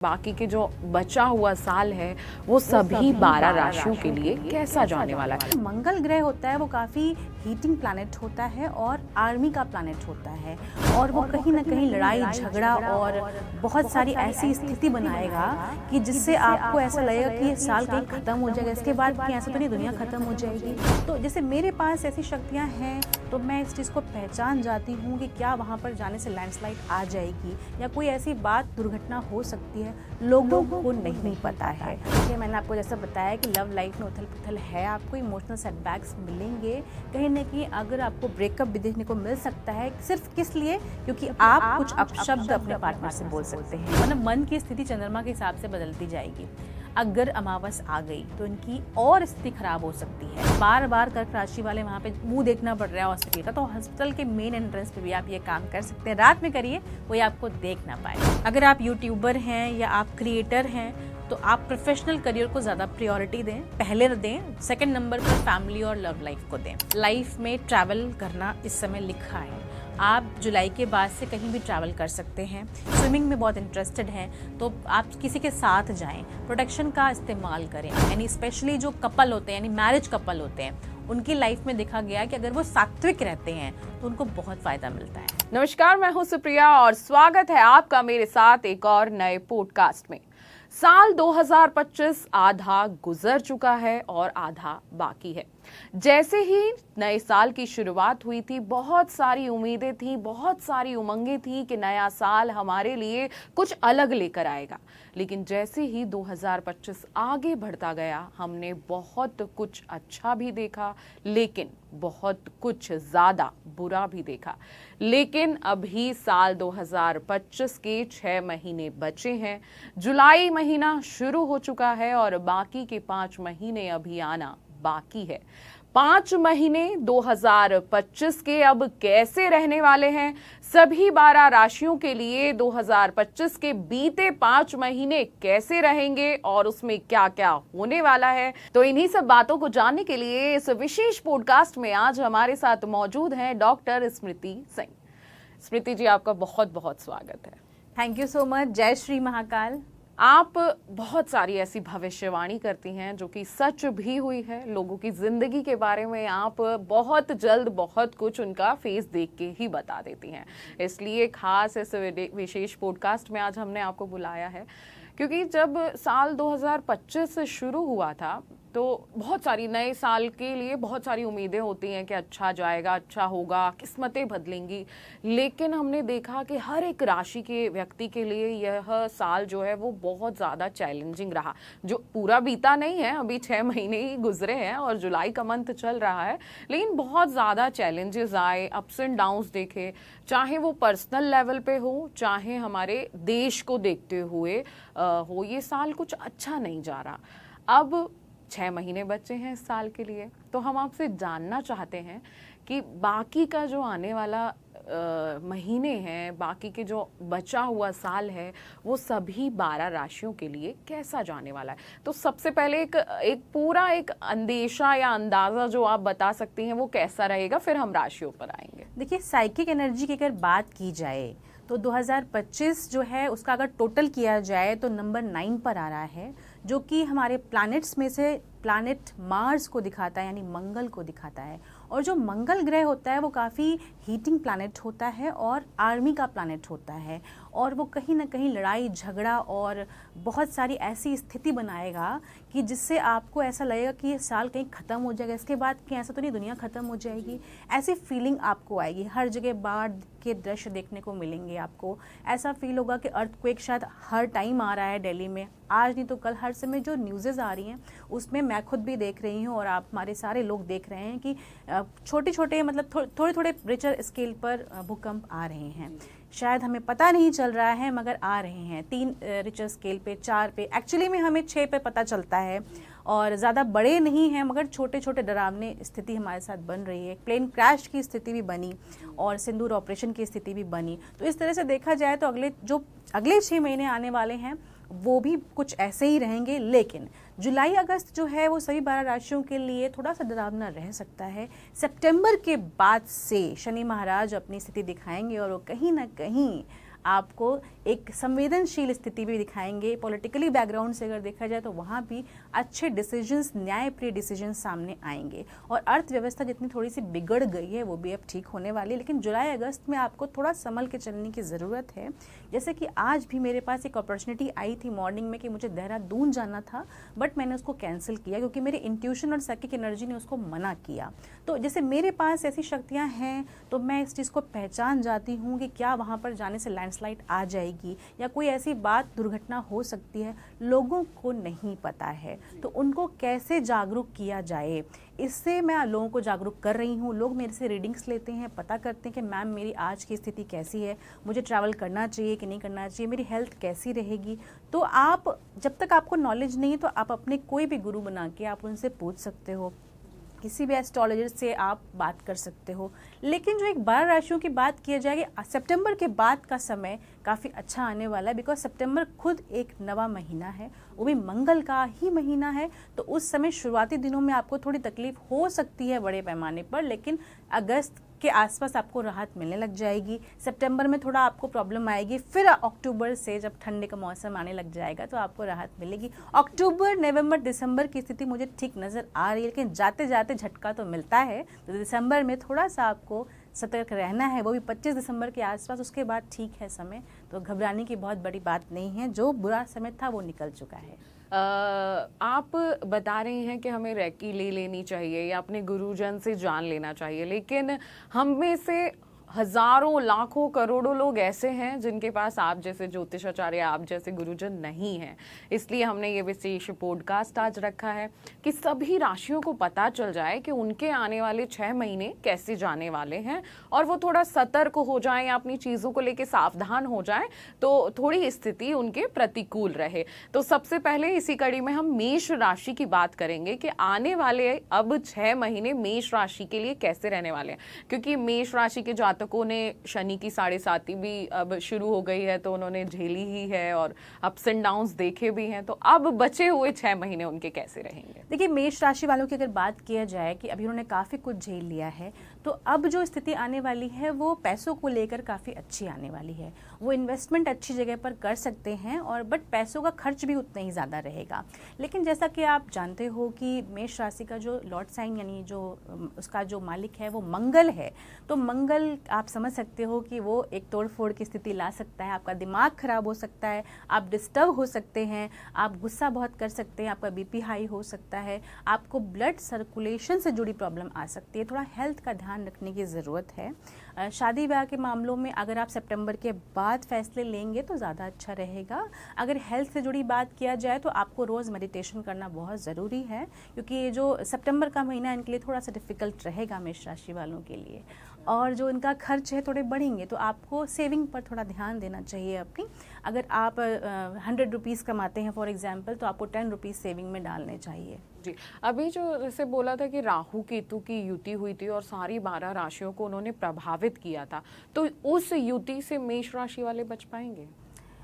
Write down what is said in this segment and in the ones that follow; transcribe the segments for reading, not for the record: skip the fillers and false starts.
बाकी के जो बचा हुआ साल है वो सभी 12 राशियों के लिए कैसा जाने वाला है। मंगल ग्रह होता है वो काफ़ी हीटिंग प्लैनेट होता है और आर्मी का प्लैनेट होता है और वो कहीं ना कहीं लड़ाई झगड़ा और बहुत सारी ऐसी स्थिति बनाएगा कि जिससे आपको ऐसा लगेगा कि ये साल कहीं ख़त्म हो जाएगा, इसके बाद कहीं ऐसा तो नहीं दुनिया ख़त्म हो जाएगी। तो जैसे मेरे पास ऐसी शक्तियाँ हैं तो मैं इस चीज़ को पहचान जाती हूँ कि क्या वहाँ पर जाने से लैंडस्लाइड आ जाएगी या कोई ऐसी बात दुर्घटना हो सकती है, लोगों को नहीं पता है। देखिए मैंने आपको जैसा बताया कि लव लाइफ में उथल पुथल है, आपको इमोशनल सेटबैक्स मिलेंगे, कहीं ना कहीं अगर आपको ब्रेकअप भी देखने को मिल सकता है। सिर्फ किस लिए? क्योंकि आप कुछ अपशब्द अपने पार्टनर से बोल सकते हैं। मतलब मन की स्थिति चंद्रमा के हिसाब से बदलती जाएगी। अगर अमावस आ गई तो इनकी और स्थिति खराब हो सकती है। बार बार कर्क राशि वाले वहाँ पे मुंह देखना पड़ रहा है हॉस्पिटल का, तो हॉस्पिटल के मेन एंट्रेंस पे भी आप ये काम कर सकते हैं। रात में करिए, कोई आपको देख ना पाए। अगर आप यूट्यूबर हैं या आप क्रिएटर हैं तो आप प्रोफेशनल करियर को ज़्यादा प्रायोरिटी दें, पहले दें। सेकंड नंबर पर फैमिली और लव लाइफ को दें। लाइफ में ट्रैवल करना इस समय लिखा है। आप जुलाई के बाद से कहीं भी ट्रैवल कर सकते हैं। स्विमिंग में बहुत इंटरेस्टेड हैं तो आप किसी के साथ जाएं, प्रोटेक्शन का इस्तेमाल करें। यानी स्पेशली जो कपल होते हैं, यानी मैरिज कपल होते हैं, उनकी लाइफ में देखा गया कि अगर वो सात्विक रहते हैं तो उनको बहुत फायदा मिलता है। नमस्कार, मैं हूं सुप्रिया और स्वागत है आपका मेरे साथ एक और नए पॉडकास्ट में। साल 2025 आधा गुजर चुका है और आधा बाकी है। जैसे ही नए साल की शुरुआत हुई थी, बहुत सारी उम्मीदें थी, बहुत सारी उमंगें थी कि नया साल हमारे लिए कुछ अलग लेकर आएगा। लेकिन जैसे ही 2025 आगे बढ़ता गया, हमने बहुत कुछ अच्छा भी देखा, लेकिन बहुत कुछ ज़्यादा बुरा भी देखा। लेकिन अभी साल 2025 के 6 महीने बचे हैं। जुलाई महीना शुरू हो चुका है और बाकी के 5 महीने अभी आना बाकी है। 5 महीने 2025 के अब कैसे रहने वाले हैं? सभी 12 राशियों के लिए 2025 के बीते 5 महीने कैसे रहेंगे और उसमें क्या क्या होने वाला है? तो इन्हीं सब बातों को जानने के लिए इस विशेष पॉडकास्ट में आज हमारे साथ मौजूद हैं डॉक्टर स्मृति सिंह। स्मृति जी, आपका बहुत बहुत स्वागत है। Thank you so much. जय श्री महाकाल। आप बहुत सारी ऐसी भविष्यवाणी करती हैं जो कि सच भी हुई है। लोगों की जिंदगी के बारे में आप बहुत जल्द बहुत कुछ उनका फेस देख के ही बता देती हैं। इसलिए खास इस विशेष पॉडकास्ट में आज हमने आपको बुलाया है क्योंकि जब साल 2025 शुरू हुआ था तो बहुत सारी नए साल के लिए बहुत सारी उम्मीदें होती हैं कि अच्छा जाएगा, अच्छा होगा, किस्मतें बदलेंगी। लेकिन हमने देखा कि हर एक राशि के व्यक्ति के लिए यह साल जो है वो बहुत ज़्यादा चैलेंजिंग रहा। जो पूरा बीता नहीं है, अभी 6 महीने ही गुजरे हैं और जुलाई का मंथ चल रहा है, लेकिन बहुत ज़्यादा चैलेंजेस आए, अप्स एंड डाउन्स देखे, चाहे वो पर्सनल लेवल पे हो, चाहे हमारे देश को देखते हुए हो। ये साल कुछ अच्छा नहीं जा रहा। अब 6 महीने बचे हैं इस साल के लिए, तो हम आपसे जानना चाहते हैं कि बाकी का जो आने वाला महीने हैं, बाकी के जो बचा हुआ साल है, वो सभी 12 राशियों के लिए कैसा जाने वाला है। तो सबसे पहले एक पूरा एक अंदेशा या अंदाज़ा जो आप बता सकती हैं वो कैसा रहेगा, फिर हम राशियों पर आएंगे। देखिए, साइकिक एनर्जी की अगर बात की जाए तो 2025 जो है उसका अगर टोटल किया जाए तो नंबर 9 पर आ रहा है, जो कि हमारे प्लैनेट्स में से प्लैनेट मार्स को दिखाता है, यानी मंगल को दिखाता है। और जो मंगल ग्रह होता है वो काफ़ी हीटिंग प्लैनेट होता है और आर्मी का प्लैनेट होता है और वो कहीं ना कहीं लड़ाई झगड़ा और बहुत सारी ऐसी स्थिति बनाएगा कि जिससे आपको ऐसा लगेगा कि ये साल कहीं ख़त्म हो जाएगा, इसके बाद कहीं ऐसा तो नहीं दुनिया ख़त्म हो जाएगी। ऐसी फीलिंग आपको आएगी। हर जगह बाढ़ के दृश्य देखने को मिलेंगे आपको। ऐसा फील होगा कि अर्थक्वेक शायद हर टाइम आ रहा है दिल्ली में, आज नहीं तो कल। हर समय जो न्यूज़ेज़ आ रही हैं उसमें मैं खुद भी देख रही हूँ और आप हमारे सारे लोग देख रहे हैं कि छोटे छोटे मतलब थोड़े थोड़े रिचर स्केल पर भूकंप आ रहे हैं। शायद हमें पता नहीं चल रहा है मगर आ रहे हैं। 3 रिचर स्केल पे, 4 पे, एक्चुअली में हमें 6 पे पता चलता है और ज़्यादा बड़े नहीं हैं मगर छोटे छोटे डरावने स्थिति हमारे साथ बन रही है। प्लेन क्रैश की स्थिति भी बनी और सिंदूर ऑपरेशन की स्थिति भी बनी। तो इस तरह से देखा जाए तो अगले 6 महीने आने वाले हैं वो भी कुछ ऐसे ही रहेंगे। लेकिन जुलाई अगस्त जो है वो सभी 12 राशियों के लिए थोड़ा सा डरावना रह सकता है। सितंबर के बाद से शनि महाराज अपनी स्थिति दिखाएंगे और वो कहीं ना कहीं आपको एक संवेदनशील स्थिति भी दिखाएंगे। पॉलिटिकली बैकग्राउंड से अगर देखा जाए तो वहाँ भी अच्छे डिसीजंस, न्यायप्रिय डिसीजंस सामने आएंगे। और अर्थव्यवस्था जितनी थोड़ी सी बिगड़ गई है वो भी अब ठीक होने वाली है, लेकिन जुलाई अगस्त में आपको थोड़ा संभल के चलने की ज़रूरत है। जैसे कि आज भी मेरे पास एक अपॉर्चुनिटी आई थी मॉर्निंग में कि मुझे देहरादून जाना था, बट मैंने उसको कैंसिल किया क्योंकि मेरे इंट्यूशन और साइकिक एनर्जी ने उसको मना किया। तो जैसे मेरे पास ऐसी शक्तियाँ हैं तो मैं इस चीज़ को पहचान जाती हूँ कि क्या वहाँ पर जाने से लैंडस्लाइड आ जाएगी या कोई ऐसी बात, दुर्घटना हो सकती है। लोगों को नहीं पता है तो उनको कैसे जागरूक किया जाए, इससे मैं लोगों को जागरूक कर रही हूँ। लोग मेरे से रीडिंग्स लेते हैं, पता करते हैं कि मैम मेरी आज की स्थिति कैसी है, मुझे ट्रैवल करना चाहिए कि नहीं करना चाहिए, मेरी हेल्थ कैसी रहेगी। तो आप जब तक आपको नॉलेज नहीं है तो आप अपने कोई भी गुरु बना के आप उनसे पूछ सकते हो, किसी भी एस्ट्रोलॉजर से आप बात कर सकते हो। लेकिन जो एक 12 राशियों की बात किया जाएगी, सितंबर के बाद का समय काफ़ी अच्छा आने वाला है, बिकॉज सितंबर खुद एक नवा महीना है, वो भी मंगल का ही महीना है। तो उस समय शुरुआती दिनों में आपको थोड़ी तकलीफ हो सकती है बड़े पैमाने पर, लेकिन अगस्त के आसपास आपको राहत मिलने लग जाएगी। सितंबर में थोड़ा आपको प्रॉब्लम आएगी, फिर अक्टूबर से जब ठंडे का मौसम आने लग जाएगा तो आपको राहत मिलेगी। अक्टूबर, नवंबर, दिसंबर की स्थिति मुझे ठीक नज़र आ रही है, लेकिन जाते जाते झटका तो मिलता है। तो दिसंबर में थोड़ा सा आपको सतर्क रहना है, वो भी 25 दिसंबर के आसपास। उसके बाद ठीक है समय, तो घबराने की बहुत बड़ी बात नहीं है। जो बुरा समय था वो निकल चुका है। आप बता रही हैं कि हमें रेकी ले लेनी चाहिए या अपने गुरुजन से जान लेना चाहिए, लेकिन हम में से हजारों, लाखों, करोड़ों लोग ऐसे हैं जिनके पास आप जैसे ज्योतिषाचार्य, आप जैसे गुरुजन नहीं हैं। इसलिए हमने ये विशेष पॉडकास्ट आज रखा है कि सभी राशियों को पता चल जाए कि उनके आने वाले 6 महीने कैसे जाने वाले हैं और वो थोड़ा सतर्क हो जाएं या अपनी चीज़ों को लेके सावधान हो जाएं तो थोड़ी स्थिति उनके प्रतिकूल रहे। तो सबसे पहले इसी कड़ी में हम मेष राशि की बात करेंगे कि आने वाले अब 6 महीने मेष राशि के लिए कैसे रहने वाले हैं, क्योंकि मेष राशि के जातकों ने शनि की 7.5 भी अब शुरू हो गई है तो उन्होंने झेली ही है और अप्स एंड डाउन्स देखे भी हैं। तो अब बचे हुए 6 महीने उनके कैसे रहेंगे? देखिए, मेष राशि वालों की अगर बात किया जाए कि अभी उन्होंने काफ़ी कुछ झेल लिया है, तो अब जो स्थिति आने वाली है वो पैसों को लेकर काफ़ी अच्छी आने वाली है। वो इन्वेस्टमेंट अच्छी जगह पर कर सकते हैं और बट पैसों का खर्च भी उतना ही ज़्यादा रहेगा। लेकिन जैसा कि आप जानते हो कि मेष राशि का जो लॉर्ड साइन यानी जो उसका जो मालिक है वो मंगल है, तो मंगल आप समझ सकते हो कि वो एक तोड़ फोड़ की स्थिति ला सकता है। आपका दिमाग खराब हो सकता है, आप डिस्टर्ब हो सकते हैं, आप गुस्सा बहुत कर सकते हैं, आपका बीपी हाई हो सकता है, आपको ब्लड सर्कुलेशन से जुड़ी प्रॉब्लम आ सकती है। थोड़ा हेल्थ का ध्यान रखने की ज़रूरत है। शादी ब्याह के मामलों में अगर आप सितंबर के बाद फैसले लेंगे तो ज़्यादा अच्छा रहेगा। अगर हेल्थ से जुड़ी बात किया जाए तो आपको रोज़ मेडिटेशन करना बहुत ज़रूरी है, क्योंकि ये जो सितंबर का महीना इनके लिए थोड़ा सा डिफ़िकल्ट रहेगा मेष राशि वालों के लिए। और जो इनका खर्च है थोड़े बढ़ेंगे, तो आपको सेविंग पर थोड़ा ध्यान देना चाहिए अपनी। अगर आप 100 रुपीज़ कमाते हैं फॉर एग्जांपल, तो आपको 10 रुपीज़ सेविंग में डालने चाहिए। जी, अभी जो जैसे बोला था कि राहु केतु की युति हुई थी और सारी 12 राशियों को उन्होंने प्रभावित किया था, तो उस युति से मेष राशि वाले बच पाएंगे?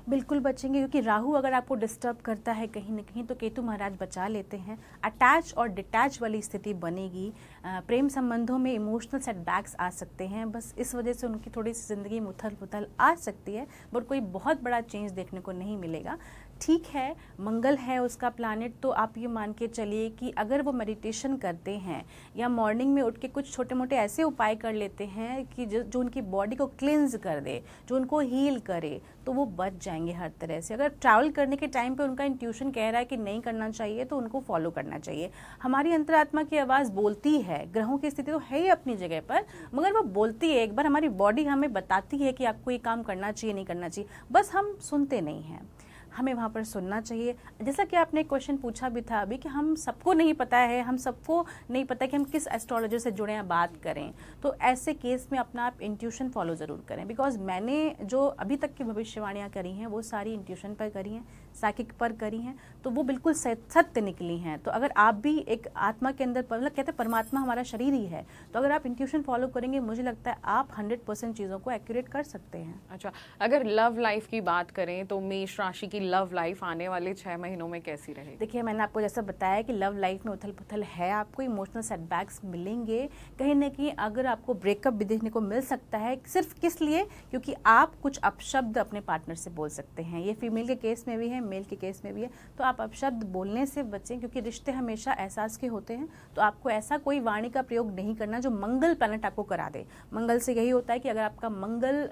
बिल्कुल बचेंगे, क्योंकि राहु अगर आपको डिस्टर्ब करता है कहीं ना कहीं तो केतु महाराज बचा लेते हैं। अटैच और डिटैच वाली स्थिति बनेगी। प्रेम संबंधों में इमोशनल सेटबैक्स आ सकते हैं, बस इस वजह से उनकी थोड़ी सी ज़िंदगी में उथल पुथल आ सकती है, बट कोई बहुत बड़ा चेंज देखने को नहीं मिलेगा। ठीक है, मंगल है उसका प्लानिट, तो आप ये मान के चलिए कि अगर वो मेडिटेशन करते हैं या मॉर्निंग में उठ के कुछ छोटे मोटे ऐसे उपाय कर लेते हैं कि जो उनकी बॉडी को क्लिन्ज कर दे, जो उनको हील करे, तो वो बच जाएंगे हर तरह से। अगर ट्रैवल करने के टाइम पे उनका इंट्यूशन कह रहा है कि नहीं करना चाहिए तो उनको फॉलो करना चाहिए। हमारी अंतरात्मा की आवाज़ बोलती है, ग्रहों की स्थिति तो है ही अपनी जगह पर, मगर वो बोलती है। एक बार हमारी बॉडी हमें बताती है कि आपको ये काम करना चाहिए, नहीं करना चाहिए, बस हम सुनते नहीं हैं। हमें वहाँ पर सुनना चाहिए। जैसा कि आपने एक क्वेश्चन पूछा भी था अभी कि हम सबको नहीं पता है, हम सबको नहीं पता कि हम किस एस्ट्रोलॉजर से जुड़े हैं, बात करें, तो ऐसे केस में अपना आप इंट्यूशन फॉलो ज़रूर करें। बिकॉज मैंने जो अभी तक की भविष्यवाणियाँ करी हैं वो सारी इंट्यूशन पर करी हैं, साइकिक पर करी हैं तो वो बिल्कुल सत्य निकली हैं। तो अगर आप भी एक आत्मा के अंदर, मतलब कहते हैं परमात्मा हमारा शरीर ही है, तो अगर आप इंट्यूशन फॉलो करेंगे मुझे लगता है आप 100% चीज़ों को एक्यूरेट कर सकते हैं। अच्छा, अगर लव लाइफ की बात करें तो मेष राशि की लव लाइफ आने वाले 6 महीनों में कैसी रहेगी? देखिए, मैंने आपको जैसा बताया कि लव लाइफ में उथल पुथल है, आपको इमोशनल सेटबैक्स मिलेंगे, कहीं ना कहीं अगर आपको ब्रेकअप भी देखने को मिल सकता है। सिर्फ किस लिए? क्योंकि आप कुछ अपशब्द अपने पार्टनर से बोल सकते हैं। ये फीमेल के केस में भी है, मेल के केस में भी है। तो आप अपशब्द बोलने से बचें, क्योंकि रिश्ते हमेशा एहसास के होते हैं। तो आपको ऐसा कोई वाणी का प्रयोग नहीं करना जो मंगल प्लैनेट आपको करा दे। मंगल से यही होता है कि अगर आपका मंगल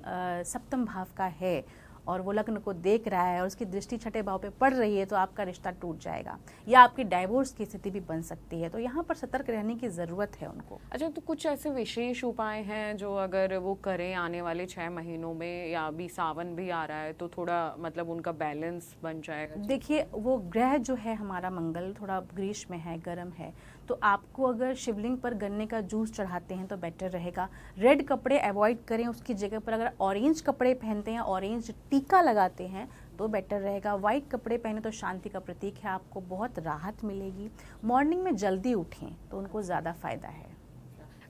सप्तम भाव का है और वो लग्न को देख रहा है और उसकी दृष्टि छठे भाव पे पड़ रही है तो आपका रिश्ता टूट जाएगा या आपकी डाइवोर्स की स्थिति भी बन सकती है। तो यहाँ पर सतर्क रहने की ज़रूरत है उनको। अच्छा, तो कुछ ऐसे विशेष उपाय हैं जो अगर वो करें आने वाले 6 महीनों में, या अभी सावन भी आ रहा है तो थोड़ा मतलब उनका बैलेंस बन जाएगा? देखिए, वो ग्रह जो है हमारा मंगल थोड़ा ग्रीष्म में है, गर्म है, तो आपको अगर शिवलिंग पर गन्ने का जूस चढ़ाते हैं तो बेटर रहेगा। रेड कपड़े अवॉइड करें, उसकी जगह पर अगर ऑरेंज कपड़े पहनते हैं, ऑरेंज टीका लगाते हैं तो बेटर रहेगा। वाइट कपड़े पहने तो शांति का प्रतीक है, आपको बहुत राहत मिलेगी। मॉर्निंग में जल्दी उठें तो उनको ज़्यादा फायदा है।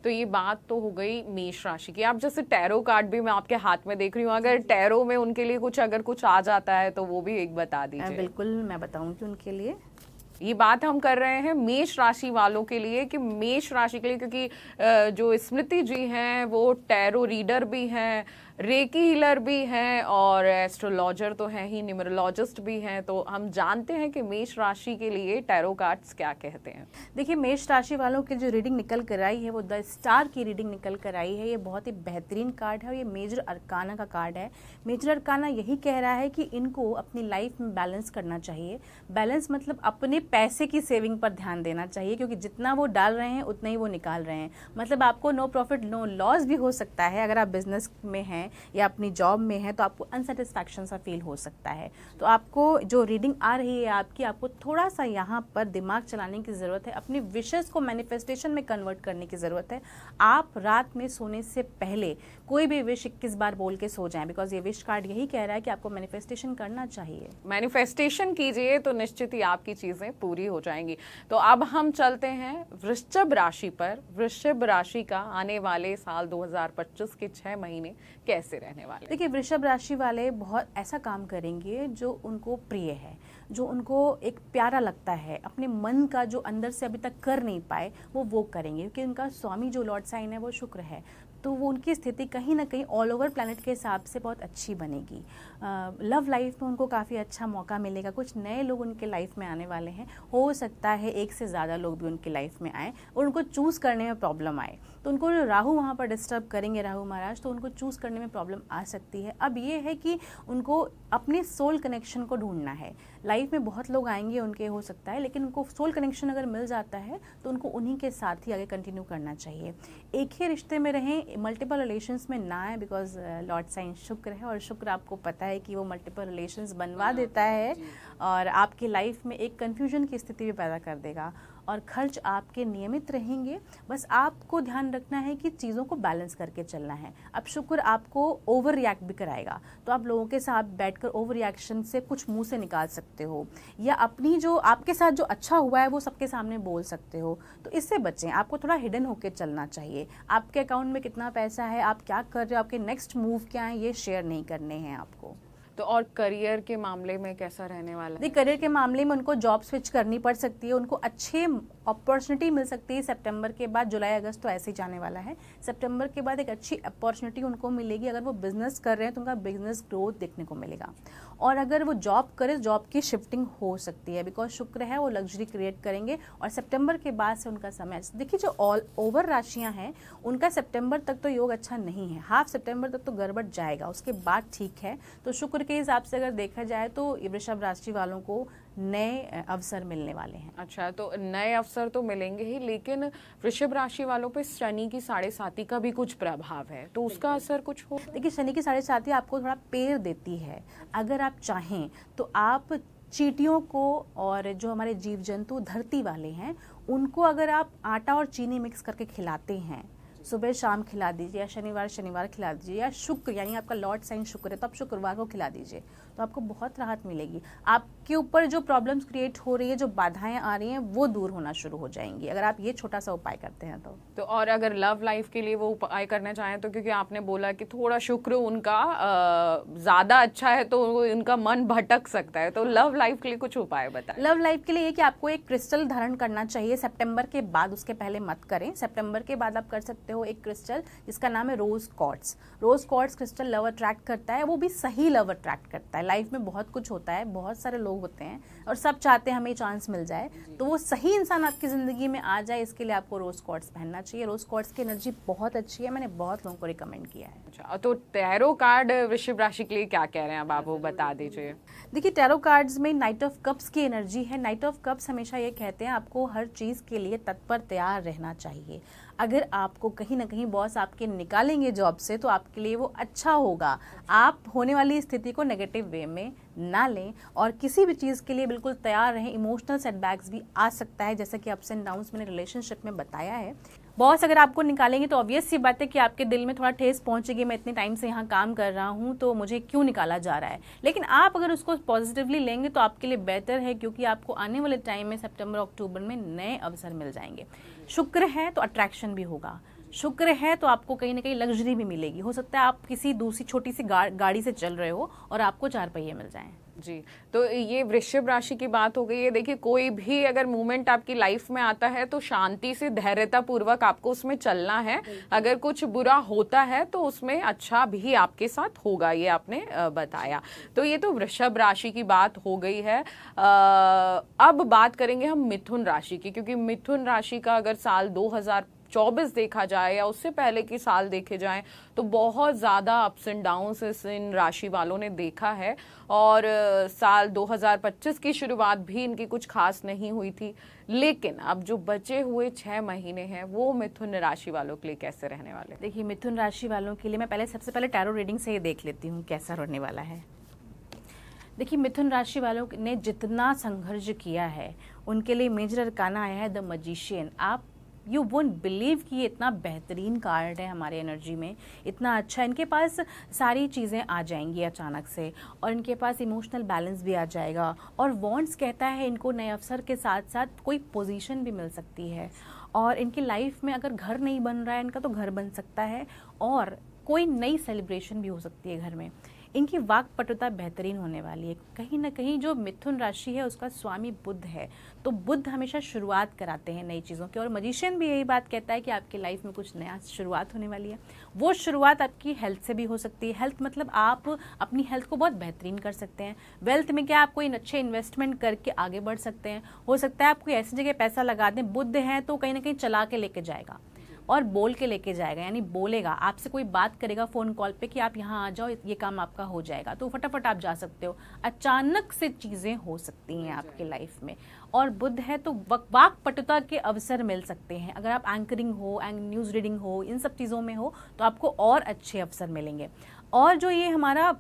तो ये बात तो हो गई मेष राशि की। आप जैसे टैरो कार्ड भी मैं आपके हाथ में देख रही हूँ, अगर टैरो में उनके लिए कुछ अगर कुछ आ जाता है तो वो भी एक बता दीजिए। बिल्कुल, मैं बताऊंगी उनके लिए। ये बात हम कर रहे हैं मेष राशि वालों के लिए, कि मेष राशि के लिए, क्योंकि जो स्मृति जी हैं वो टैरो रीडर भी हैं, रेकी हीलर भी हैं और एस्ट्रोलॉजर तो हैं ही, न्यूमरोलॉजिस्ट भी हैं। तो हम जानते हैं कि मेष राशि के लिए टैरो कार्ड्स क्या कहते हैं। देखिए, मेष राशि वालों की जो रीडिंग निकल कर आई है वो द स्टार की रीडिंग निकल कर आई है। ये बहुत ही बेहतरीन कार्ड है और ये मेजर अरकाना का कार्ड है। मेजर अरकाना यही कह रहा है कि इनको अपनी लाइफ में बैलेंस करना चाहिए। बैलेंस मतलब अपने पैसे की सेविंग पर ध्यान देना चाहिए, क्योंकि जितना वो डाल रहे हैं उतना ही वो निकाल रहे हैं। मतलब आपको नो प्रॉफिट नो लॉस भी हो सकता है। अगर आप बिजनेस में हैं या अपनी जॉब में है तो आपको अनसेटिस्फैक्शन सा फील हो सकता है। तो आपको जो रीडिंग आ रही है आपकी, आपको थोड़ा सा यहाँ पर दिमाग चलाने की ज़रूरत है, अपनी विशेस को मैनिफेस्टेशन में कन्वर्ट करने की ज़रूरत है। आप रात में सोने से पहले कोई भी विश 21 बार बोल के सो जाएं, बिकॉज ये विश कार्ड यही कह रहा है कि आपको मैनिफेस्टेशन करना चाहिए। मैनिफेस्टेशन कीजिए तो निश्चित ही आपकी चीजें पूरी हो जाएंगी। तो अब हम चलते हैं वृश्चिक राशि पर। वृश्चिक राशि का आने वाले साल 2025 के 6 महीने कैसे रहने वाले? देखिए, वृषभ राशि वाले बहुत ऐसा काम करेंगे जो उनको प्रिय है, जो उनको एक प्यारा लगता है, अपने मन का जो अंदर से अभी तक कर नहीं पाए वो करेंगे, क्योंकि उनका स्वामी जो लॉर्ड साइन है वो शुक्र है। तो वो उनकी स्थिति कहीं ना कहीं ऑल ओवर प्लैनेट के हिसाब से बहुत अच्छी बनेगी। लव लाइफ में उनको काफ़ी अच्छा मौका मिलेगा। कुछ नए लोग उनके लाइफ में आने वाले हैं। हो सकता है एक से ज़्यादा लोग भी उनकी लाइफ में आए और उनको चूज़ करने में प्रॉब्लम आए। तो उनको राहु वहाँ पर डिस्टर्ब करेंगे, राहु महाराज, तो उनको चूज़ करने में प्रॉब्लम आ सकती है। अब ये है कि उनको अपने सोल कनेक्शन को ढूंढना है। लाइफ में बहुत लोग आएंगे उनके, हो सकता है, लेकिन उनको सोल कनेक्शन अगर मिल जाता है तो उनको उन्हीं के साथ ही आगे कंटिन्यू करना चाहिए। एक ही रिश्ते में रहें, मल्टीपल रिलेशंस में ना आए, बिकॉज लॉर्ड साइन शुक्र है और शुक्र आपको पता है कि वो मल्टीपल रिलेशंस बनवा देता है और आपकी लाइफ में एक कन्फ्यूजन की स्थिति भी पैदा कर देगा और खर्च आपके नियमित रहेंगे। बस आपको ध्यान रखना है कि चीज़ों को बैलेंस करके चलना है। अब शुक्र आपको ओवर रिएक्ट भी कराएगा, तो आप लोगों के साथ बैठकर ओवर रिएक्शन से कुछ मुंह से निकाल सकते हो या अपनी जो आपके साथ जो अच्छा हुआ है वो सबके सामने बोल सकते हो। तो इससे बचें, आपको थोड़ा हिडन होकर चलना चाहिए। आपके अकाउंट में कितना पैसा है, आप क्या कर रहे हो, आपके नेक्स्ट मूव क्या है, ये शेयर नहीं करने हैं आपको। तो और करियर के मामले में कैसा रहने वाला है? करियर के मामले में उनको जॉब स्विच करनी पड़ सकती है, उनको अच्छे अपॉर्चुनिटी मिल सकती है सितंबर के बाद। जुलाई अगस्त तो ऐसे ही जाने वाला है। सितंबर के बाद एक अच्छी अपॉर्चुनिटी उनको मिलेगी। अगर वो बिजनेस कर रहे हैं तो उनका बिजनेस ग्रोथ देखने को मिलेगा और अगर वो जॉब करें, जॉब की शिफ्टिंग हो सकती है, बिकॉज शुक्र है वो लग्जरी क्रिएट करेंगे और सितंबर के बाद से उनका समय। देखिए, जो ऑल ओवर राशियां हैं उनका सितंबर तक तो योग अच्छा नहीं है, हाफ सितंबर तक तो गड़बड़ जाएगा, उसके बाद ठीक है। तो शुक्र के हिसाब से अगर देखा जाए तो वृषभ राशि वालों को नए अवसर मिलने वाले हैं। अच्छा, तो नए अवसर तो मिलेंगे ही, लेकिन वृषभ राशि वालों पे शनि की 7.5 का भी कुछ प्रभाव है, तो उसका असर कुछ हो? देखिए, शनि की 7.5 आपको थोड़ा पेड़ देती है। अगर आप चाहें तो आप चींटियों को और जो हमारे जीव जंतु धरती वाले हैं उनको अगर आप आटा और चीनी मिक्स करके खिलाते हैं सुबह शाम खिला दीजिए, या शनिवार शनिवार खिला दीजिए, या शुक्र यानी आपका लॉर्ड साइन शुक्र है तो आप शुक्रवार को खिला दीजिए, तो आपको बहुत राहत मिलेगी। आपके ऊपर जो प्रॉब्लम्स क्रिएट हो रही है, जो बाधाएं आ रही हैं, वो दूर होना शुरू हो जाएंगी अगर आप ये छोटा सा उपाय करते हैं तो और अगर लव लाइफ के लिए वो उपाय करना चाहें तो, क्योंकि आपने बोला कि थोड़ा शुक्र उनका ज़्यादा अच्छा है तो उनका मन भटक सकता है, तो लव लाइफ के लिए कुछ उपाय बताएं। लव लाइफ के लिए ये कि आपको एक क्रिस्टल धारण करना चाहिए सितंबर के बाद, उसके पहले मत करें। सितंबर के बाद आप कर सकते हो एक क्रिस्टल जिसका नाम है रोज क्वार्ट्ज। रोज क्वार्ट्ज क्रिस्टल लव अट्रैक्ट करता है, वो भी सही लव अट्रैक्ट करता है। लाइफ में बहुत कुछ होता है, बहुत सारे लोग होते हैं और सब चाहते हैं हमें चांस मिल जाए, तो वो सही इंसान आपकी ज़िंदगी में आ जाए, इसके लिए आपको रोज क्वार्ट्ज पहनना चाहिए। रोज क्वार्ट्ज की एनर्जी बहुत अच्छी है, मैंने बहुत लोगों को रिकमेंड किया है। अच्छा, तो टैरो कार्ड वृश्चिक राशि के लिए क्या कह रहे हैं अब आप वो बता दीजिए। देखिए, टैरो कार्ड्स में नाइट ऑफ कप्स की एनर्जी है। नाइट ऑफ कप्स हमेशा ये कहते हैं आपको हर चीज़ के लिए तत्पर तैयार रहना चाहिए। अगर आपको कहीं ना कहीं बॉस आपके निकालेंगे जॉब से तो आपके लिए वो अच्छा होगा। आप होने वाली स्थिति को नेगेटिव वे में ना लें और किसी भी चीज़ के लिए बिल्कुल तैयार रहें। इमोशनल सेटबैक्स भी आ सकता है, जैसे कि अप्स एंड डाउन्स मैंने रिलेशनशिप में बताया है। बॉस अगर आपको निकालेंगे तो ऑब्वियस सी बात है कि आपके दिल में थोड़ा ठेस पहुंचेगी, मैं इतने टाइम से यहाँ काम कर रहा हूँ तो मुझे क्यों निकाला जा रहा है। लेकिन आप अगर उसको पॉजिटिवली लेंगे तो आपके लिए बेहतर है, क्योंकि आपको आने वाले टाइम में सितंबर अक्टूबर में नए अवसर मिल जाएंगे। शुक्र है तो अट्रैक्शन भी होगा, शुक्र है तो आपको कहीं ना कहीं लग्जरी भी मिलेगी। हो सकता है आप किसी दूसरी छोटी सी गाड़ी से चल रहे हो और आपको 4 पहिए मिल जाएं। जी, तो ये वृश्चिक राशि की बात हो गई है। देखिए, कोई भी अगर मूवमेंट आपकी लाइफ में आता है तो शांति से धैर्यता पूर्वक आपको उसमें चलना है। अगर कुछ बुरा होता है तो उसमें अच्छा भी आपके साथ होगा, ये आपने बताया। तो ये तो वृषभ राशि की बात हो गई है। अब बात करेंगे हम मिथुन राशि की, क्योंकि मिथुन राशि का अगर साल 2024 देखा जाए या उससे पहले की साल देखे जाएं तो बहुत ज़्यादा अप्स एंड डाउन्स इन राशि वालों ने देखा है। और साल 2025 की शुरुआत भी इनकी कुछ खास नहीं हुई थी। लेकिन अब जो बचे हुए 6 महीने हैं वो मिथुन राशि वालों के लिए कैसे रहने वाले? देखिए, मिथुन राशि वालों के लिए मैं सबसे पहले टैरो रीडिंग से ये देख लेती हूँ कैसा रहने वाला है। देखिए, मिथुन राशि वालों ने जितना संघर्ष किया है उनके लिए मेजर अरकाना आया है द मैजिशियन। आप यू वोंट बिलीव कि ये इतना बेहतरीन कार्ड है हमारे एनर्जी में, इतना अच्छा। इनके पास सारी चीज़ें आ जाएंगी अचानक से और इनके पास इमोशनल बैलेंस भी आ जाएगा। और वॉन्ड्स कहता है इनको नए अवसर के साथ साथ कोई पोजीशन भी मिल सकती है। और इनकी लाइफ में अगर घर नहीं बन रहा है इनका तो घर बन सकता है और कोई नई सेलिब्रेशन भी हो सकती है घर में। इनकी वाक्पटुता बेहतरीन होने वाली है। कहीं ना कहीं जो मिथुन राशि है उसका स्वामी बुध है, तो बुध हमेशा शुरुआत कराते हैं नई चीज़ों की। और मजिशियन भी यही बात कहता है कि आपकी लाइफ में कुछ नया शुरुआत होने वाली है। वो शुरुआत आपकी हेल्थ से भी हो सकती है। हेल्थ मतलब आप अपनी हेल्थ को बहुत बेहतरीन कर सकते हैं। वेल्थ में क्या, आप कोई अच्छे इन्वेस्टमेंट करके आगे बढ़ सकते हैं। हो सकता है आप कोई ऐसी जगह पैसा लगा दें, बुध है तो कहीं ना कहीं चला के लेके जाएगा और बोल के लेके जाएगा, यानी बोलेगा आपसे, कोई बात करेगा फ़ोन कॉल पे कि आप यहाँ आ जाओ, ये काम आपका हो जाएगा, तो फटाफट आप जा सकते हो। अचानक से चीज़ें हो सकती हैं आपकी लाइफ में। और बुध है तो वाक्पटुता के अवसर मिल सकते हैं। अगर आप एंकरिंग हो, न्यूज़ रीडिंग हो, इन सब चीज़ों में हो तो आपको और अच्छे अवसर मिलेंगे। और जो ये हमारा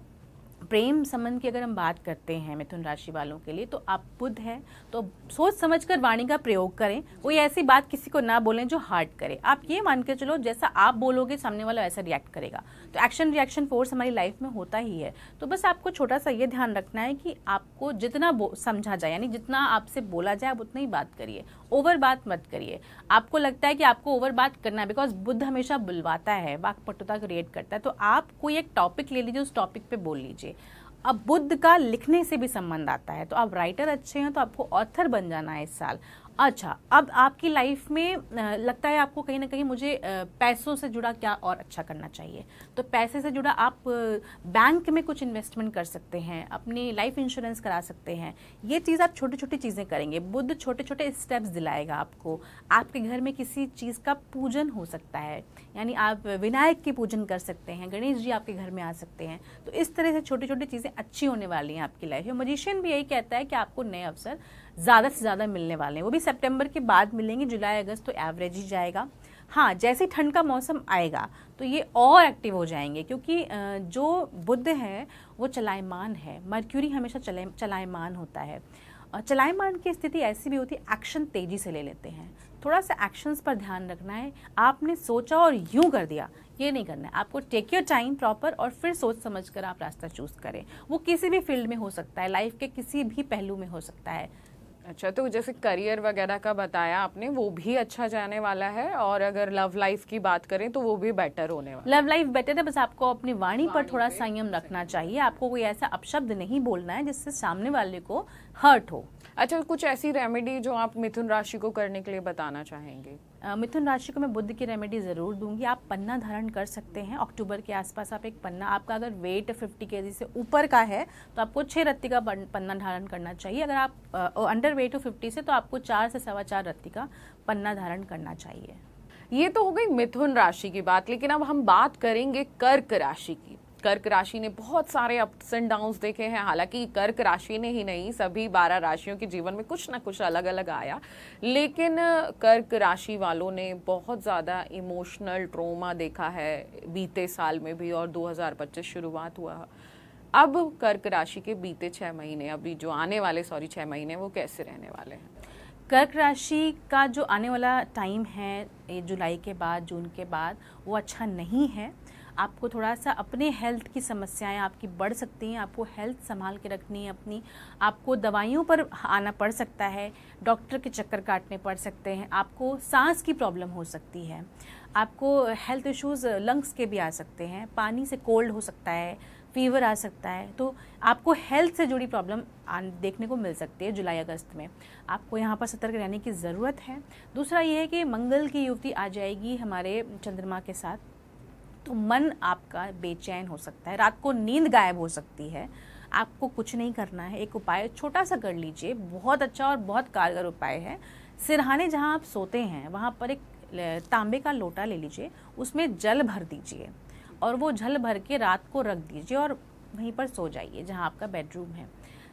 प्रेम संबंध की अगर हम बात करते हैं मिथुन राशि वालों के लिए, तो आप बुध है तो सोच समझकर वाणी का प्रयोग करें। कोई ऐसी बात किसी को ना बोलें जो हार्ट करे। आप ये मान के चलो जैसा आप बोलोगे सामने वाला वैसा रिएक्ट करेगा। तो एक्शन रिएक्शन फोर्स हमारी लाइफ में होता ही है। तो बस आपको छोटा सा ये ध्यान रखना है कि आपको जितना समझा जाए, यानी जितना आपसे बोला जाए आप उतना ही बात करिए, ओवर बात मत करिए। आपको लगता है कि आपको ओवर बात करना है, बिकॉज बुध हमेशा बुलवाता है, वाक्पटुता क्रिएट करता है, तो आप कोई एक टॉपिक ले लीजिए, उस टॉपिक पे बोल लीजिए। अब बुध का लिखने से भी संबंध आता है, तो आप राइटर अच्छे हैं तो आपको ऑथर बन जाना है इस साल। अच्छा, अब आपकी लाइफ में लगता है आपको कहीं ना कहीं मुझे पैसों से जुड़ा क्या और अच्छा करना चाहिए, तो पैसे से जुड़ा आप बैंक में कुछ इन्वेस्टमेंट कर सकते हैं, अपनी लाइफ इंश्योरेंस करा सकते हैं। ये चीज़ आप छोटी छोटी चीज़ें करेंगे। बुध छोटे छोटे स्टेप्स दिलाएगा आपको। आपके घर में किसी चीज़ का पूजन हो सकता है, यानी आप विनायक की पूजन कर सकते हैं, गणेश जी आपके घर में आ सकते हैं। तो इस तरह से छोटी छोटी चीज़ें अच्छी होने वाली हैं आपकी लाइफ में। मजिशियन भी यही कहता है कि आपको नए अवसर ज़्यादा से ज़्यादा मिलने वाले हैं, वो भी सितंबर के बाद मिलेंगे। जुलाई अगस्त तो एवरेज ही जाएगा। हाँ, जैसे ठंड का मौसम आएगा तो ये और एक्टिव हो जाएंगे, क्योंकि जो बुध है वो चलायमान है, मर्क्यूरी हमेशा चलायमान होता है। चलायमान की स्थिति ऐसी भी होती है, एक्शन तेजी से ले लेते हैं। थोड़ा सा एक्शंस पर ध्यान रखना है। आपने सोचा और यूं कर दिया, ये नहीं करना है। आपको टेक योर टाइम प्रॉपर और फिर सोच समझ कर आप रास्ता चूज करें। वो किसी भी फील्ड में हो सकता है, लाइफ के किसी भी पहलू में हो सकता है। अच्छा, तो जैसे करियर वगैरह का बताया आपने, वो भी अच्छा जाने वाला है, और अगर लव लाइफ की बात करें तो वो भी बेटर होने वाला है। लव लाइफ बेटर है, बस आपको अपनी वाणी पर थोड़ा संयम रखना चाहिए। आपको कोई ऐसा अपशब्द नहीं बोलना है जिससे सामने वाले को हर्ट हो। अच्छा, कुछ ऐसी रेमेडी जो आप मिथुन राशि को करने के लिए बताना चाहेंगे? मिथुन राशि को मैं बुद्ध की रेमेडी ज़रूर दूंगी। आप पन्ना धारण कर सकते हैं। अक्टूबर के आसपास आप एक पन्ना, आपका अगर वेट 50 kg से ऊपर का है तो आपको 6 रत्ती का पन्ना धारण करना चाहिए। अगर आप अंडर वेट हो 50 से तो आपको 4 से 4.25 रत्ती का पन्ना धारण करना चाहिए। ये तो हो गई मिथुन राशि की बात, लेकिन अब हम बात करेंगे कर्क राशि की। कर्क राशि ने बहुत सारे अप्स एंड डाउन्स देखे हैं। हालांकि कर्क राशि ने ही नहीं, सभी 12 राशियों के जीवन में कुछ ना कुछ अलग अलग आया, लेकिन कर्क राशि वालों ने बहुत ज़्यादा इमोशनल ट्रॉमा देखा है बीते साल में भी, और 2025 शुरुआत हुआ। अब कर्क राशि के बीते 6 महीने, अभी जो आने वाले 6 महीने, वो कैसे रहने वाले हैं? कर्क राशि का जो आने वाला टाइम है जुलाई के बाद, जून के बाद, वो अच्छा नहीं है। आपको थोड़ा सा अपने हेल्थ की समस्याएं आपकी बढ़ सकती हैं। आपको हेल्थ संभाल के रखनी है अपनी। आपको दवाइयों पर आना पड़ सकता है, डॉक्टर के चक्कर काटने पड़ सकते हैं। आपको सांस की प्रॉब्लम हो सकती है। आपको हेल्थ इश्यूज़ लंग्स के भी आ सकते हैं। पानी से कोल्ड हो सकता है, फीवर आ सकता है। तो आपको हेल्थ से जुड़ी प्रॉब्लम देखने को मिल सकती है जुलाई अगस्त में। आपको यहाँ पर सतर्क रहने की ज़रूरत है। दूसरा ये है कि मंगल की युवती आ जाएगी हमारे चंद्रमा के साथ, तो मन आपका बेचैन हो सकता है, रात को नींद गायब हो सकती है। आपको कुछ नहीं करना है, एक उपाय छोटा सा कर लीजिए, बहुत अच्छा और बहुत कारगर उपाय है। सिरहाने जहाँ आप सोते हैं वहाँ पर एक तांबे का लोटा ले लीजिए, उसमें जल भर दीजिए और वो जल भर के रात को रख दीजिए और वहीं पर सो जाइए जहाँ आपका बेडरूम है।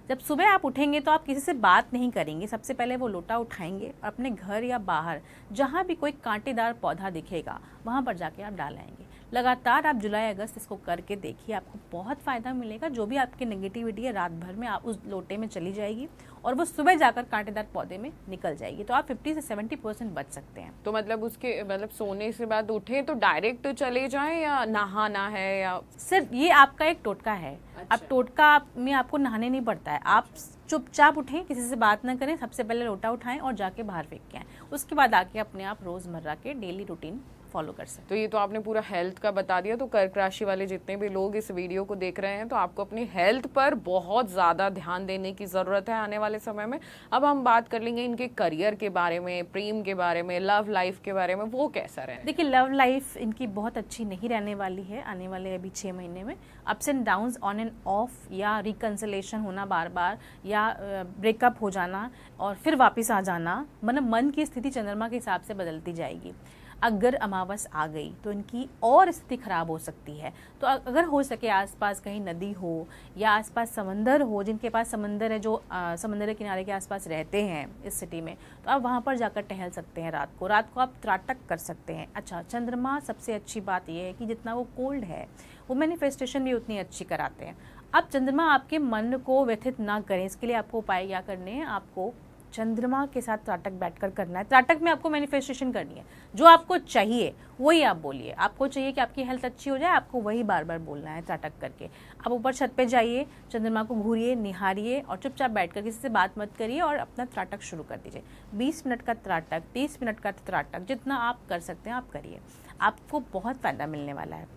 जब सुबह आप उठेंगे तो आप किसी से बात नहीं करेंगे। सबसे पहले वो लोटा उठाएंगे, अपने घर या बाहर जहाँ भी कोई कांटेदार पौधा दिखेगा वहाँ पर जाके आप डालेंगे। लगातार आप जुलाई अगस्त इसको करके देखिए, आपको बहुत फ़ायदा मिलेगा। जो भी आपकी नेगेटिविटी है रात भर में आप उस लोटे में चली जाएगी और वो सुबह जाकर कांटेदार पौधे में निकल जाएगी। तो आप 50 से 70% बच सकते हैं। तो मतलब उसके मतलब सोने से बाद उठे तो डायरेक्ट चले जाएं या नहाना है, या सिर्फ ये आपका एक टोटका है। अच्छा। अब टोटका में आपको नहाने नहीं पड़ता है। आप चुपचाप उठें, किसी से बात ना करें, सबसे पहले लोटा उठाएं और जाके बाहर फेंक के आएं। उसके बाद आके अपने आप रोज़मर्रा के डेली रूटीन फॉलो कर सकते। तो ये तो आपने पूरा हेल्थ का बता दिया। तो कर्क राशि वाले जितने भी लोग इस वीडियो को देख रहे हैं, तो आपको अपनी हेल्थ पर बहुत ज़्यादा ध्यान देने की ज़रूरत है आने वाले समय में। अब हम बात कर लेंगे इनके करियर के बारे में, प्रेम के बारे में, लव लाइफ के बारे में, वो कैसा रहे। देखिए, लव लाइफ इनकी बहुत अच्छी नहीं रहने वाली है आने वाले अभी 6 महीने में। Ups and downs, on end of, या रिकन्सिलेशन होना बार बार, या ब्रेकअप हो जाना और फिर वापस आ जाना, मतलब मन की स्थिति चंद्रमा के हिसाब से बदलती जाएगी। अगर अमावस आ गई तो इनकी और स्थिति खराब हो सकती है। तो अगर हो सके आसपास कहीं नदी हो या आसपास समंदर हो, जिनके पास समंदर है, जो समंदर के किनारे के आसपास रहते हैं इस सिटी में, तो आप वहाँ पर जाकर टहल सकते हैं। रात को आप त्राटक कर सकते हैं। अच्छा, चंद्रमा सबसे अच्छी बात यह है कि जितना वो कोल्ड है वो मैनिफेस्टेशन भी उतनी अच्छी कराते हैं। अब चंद्रमा आपके मन को व्यथित ना करें, इसके लिए आपको उपाय क्या करने हैं, आपको चंद्रमा के साथ त्राटक बैठकर करना है। त्राटक में आपको मैनिफेस्टेशन करनी है, जो आपको चाहिए वही आप बोलिए। आपको चाहिए कि आपकी हेल्थ अच्छी हो जाए, आपको वही बार बार बोलना है त्राटक करके। आप ऊपर छत पे जाइए, चंद्रमा को घूरिए, निहारिए और चुपचाप बैठकर किसी से बात मत करिए और अपना त्राटक शुरू कर दीजिए। 20 मिनट का त्राटक, 30 मिनट का त्राटक, जितना आप कर सकते हैं आप करिए। आपको बहुत फ़ायदा मिलने वाला है।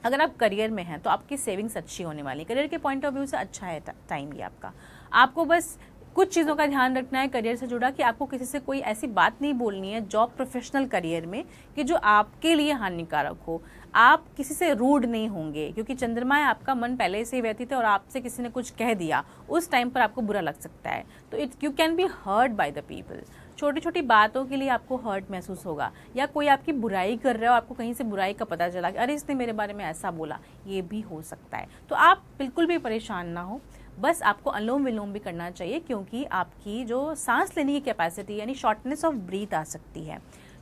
अगर आप करियर में हैं तो आपकी सेविंग्स अच्छी होने वाली है। करियर के पॉइंट ऑफ व्यू से अच्छा है टाइम ये आपका। आपको बस कुछ चीज़ों का ध्यान रखना है करियर से जुड़ा, कि आपको किसी से कोई ऐसी बात नहीं बोलनी है जॉब प्रोफेशनल करियर में कि जो आपके लिए हानिकारक हो। आप किसी से रूड नहीं होंगे, क्योंकि चंद्रमा है, आपका मन पहले से ही व्यतीत है और आपसे किसी ने कुछ कह दिया, उस टाइम पर आपको बुरा लग सकता है। तो you can be hurt by the people. छोटी छोटी बातों के लिए आपको हर्ट महसूस होगा, या कोई आपकी बुराई कर रहा है और आपको कहीं से बुराई का पता चला कि अरे इसने मेरे बारे में ऐसा बोला, ये भी हो सकता है। तो आप बिल्कुल भी परेशान ना हो, बस आपको अनुलोम विलोम भी करना चाहिए, क्योंकि आपकी जो सांस लेने की कैपेसिटी यानी शॉर्टनेस ऑफ ब्रीथ आ सकती है।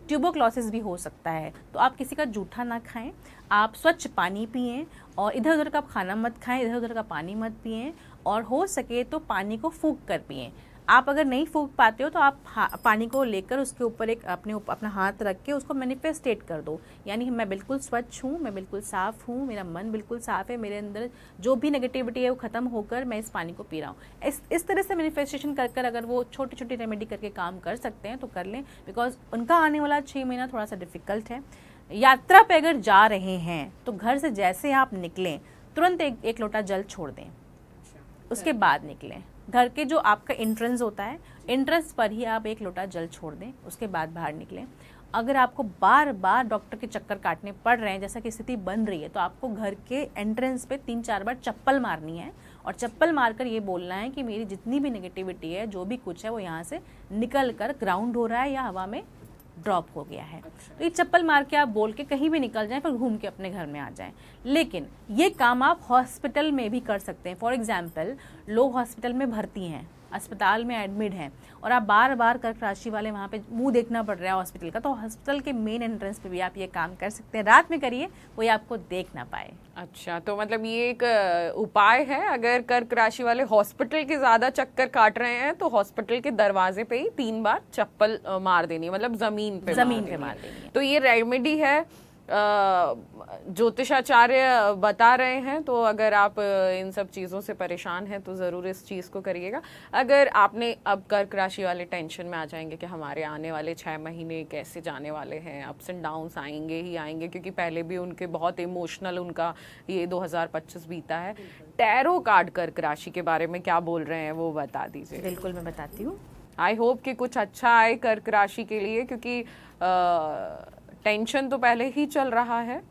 ट्यूबरक्लोसिस भी हो सकता है। तो आप किसी का जूठा ना खाएं, आप स्वच्छ पानी पिएं और इधर उधर का खाना मत खाएं, इधर उधर का पानी मत पिएं, और हो सके तो पानी को फूंक कर पिएं। आप अगर नहीं फूंक पाते हो तो आप पानी को लेकर उसके ऊपर एक अपना हाथ रख के उसको मैनिफेस्टेट कर दो, यानी मैं बिल्कुल स्वच्छ हूँ, मैं बिल्कुल साफ़ हूँ, मेरा मन बिल्कुल साफ़ है, मेरे अंदर जो भी नेगेटिविटी है वो ख़त्म होकर मैं इस पानी को पी रहा हूँ। इस तरह से मैनिफेस्टेशन कर अगर वो छोटी छोटी रेमेडी करके काम कर सकते हैं तो कर लें, बिकॉज उनका आने वाला 6 महीना थोड़ा सा डिफ़िकल्ट है। यात्रा पे अगर जा रहे हैं तो घर से जैसे आप निकलें तुरंत एक लोटा जल छोड़ दें, उसके बाद निकलें। घर के जो आपका एंट्रेंस होता है, एंट्रेंस पर ही आप एक लोटा जल छोड़ दें, उसके बाद बाहर निकलें। अगर आपको बार बार डॉक्टर के चक्कर काटने पड़ रहे हैं, जैसा कि स्थिति बन रही है, तो आपको घर के एंट्रेंस पे 3-4 बार चप्पल मारनी है और चप्पल मारकर ये बोलना है कि मेरी जितनी भी नेगेटिविटी है, जो भी कुछ है, वो यहाँ से निकल कर ग्राउंड हो रहा है या हवा में ड्रॉप हो गया है। तो ये चप्पल मार के आप बोल के कहीं भी निकल जाएं, फिर घूम के अपने घर में आ जाएं। लेकिन ये काम आप हॉस्पिटल में भी कर सकते हैं। फॉर एग्जांपल, लोग हॉस्पिटल में भर्ती हैं, अस्पताल में एडमिट हैं और आप बार बार कर्क राशि वाले वहाँ पे मुंह देखना पड़ रहा है हॉस्पिटल का, तो हॉस्पिटल के मेन एंट्रेंस पे भी आप ये काम कर सकते हैं। रात में करिए, कोई आपको देख ना पाए। अच्छा, तो मतलब ये एक उपाय है, अगर कर्क राशि वाले हॉस्पिटल के ज्यादा चक्कर काट रहे हैं तो हॉस्पिटल के दरवाजे पे ही 3 बार चप्पल मार देनी है, मतलब जमीन पे मार देनी है। तो ये रेमेडी है, ज्योतिषाचार्य बता रहे हैं। तो अगर आप इन सब चीज़ों से परेशान हैं तो ज़रूर इस चीज़ को करिएगा। अगर आपने अब कर्क राशि वाले टेंशन में आ जाएंगे कि हमारे आने वाले 6 महीने कैसे जाने वाले हैं, अप्स एंड डाउन्स आएंगे ही आएंगे, क्योंकि पहले भी उनके बहुत इमोशनल उनका ये 2025 बीता है। टैरो कार्ड कर्क राशि के बारे में क्या बोल रहे हैं वो बता दीजिए। बिल्कुल, मैं बताती हूँ। आई होप कि कुछ अच्छा आए कर्क राशि के लिए, क्योंकि टेंशन तो पहले ही चल रहा है।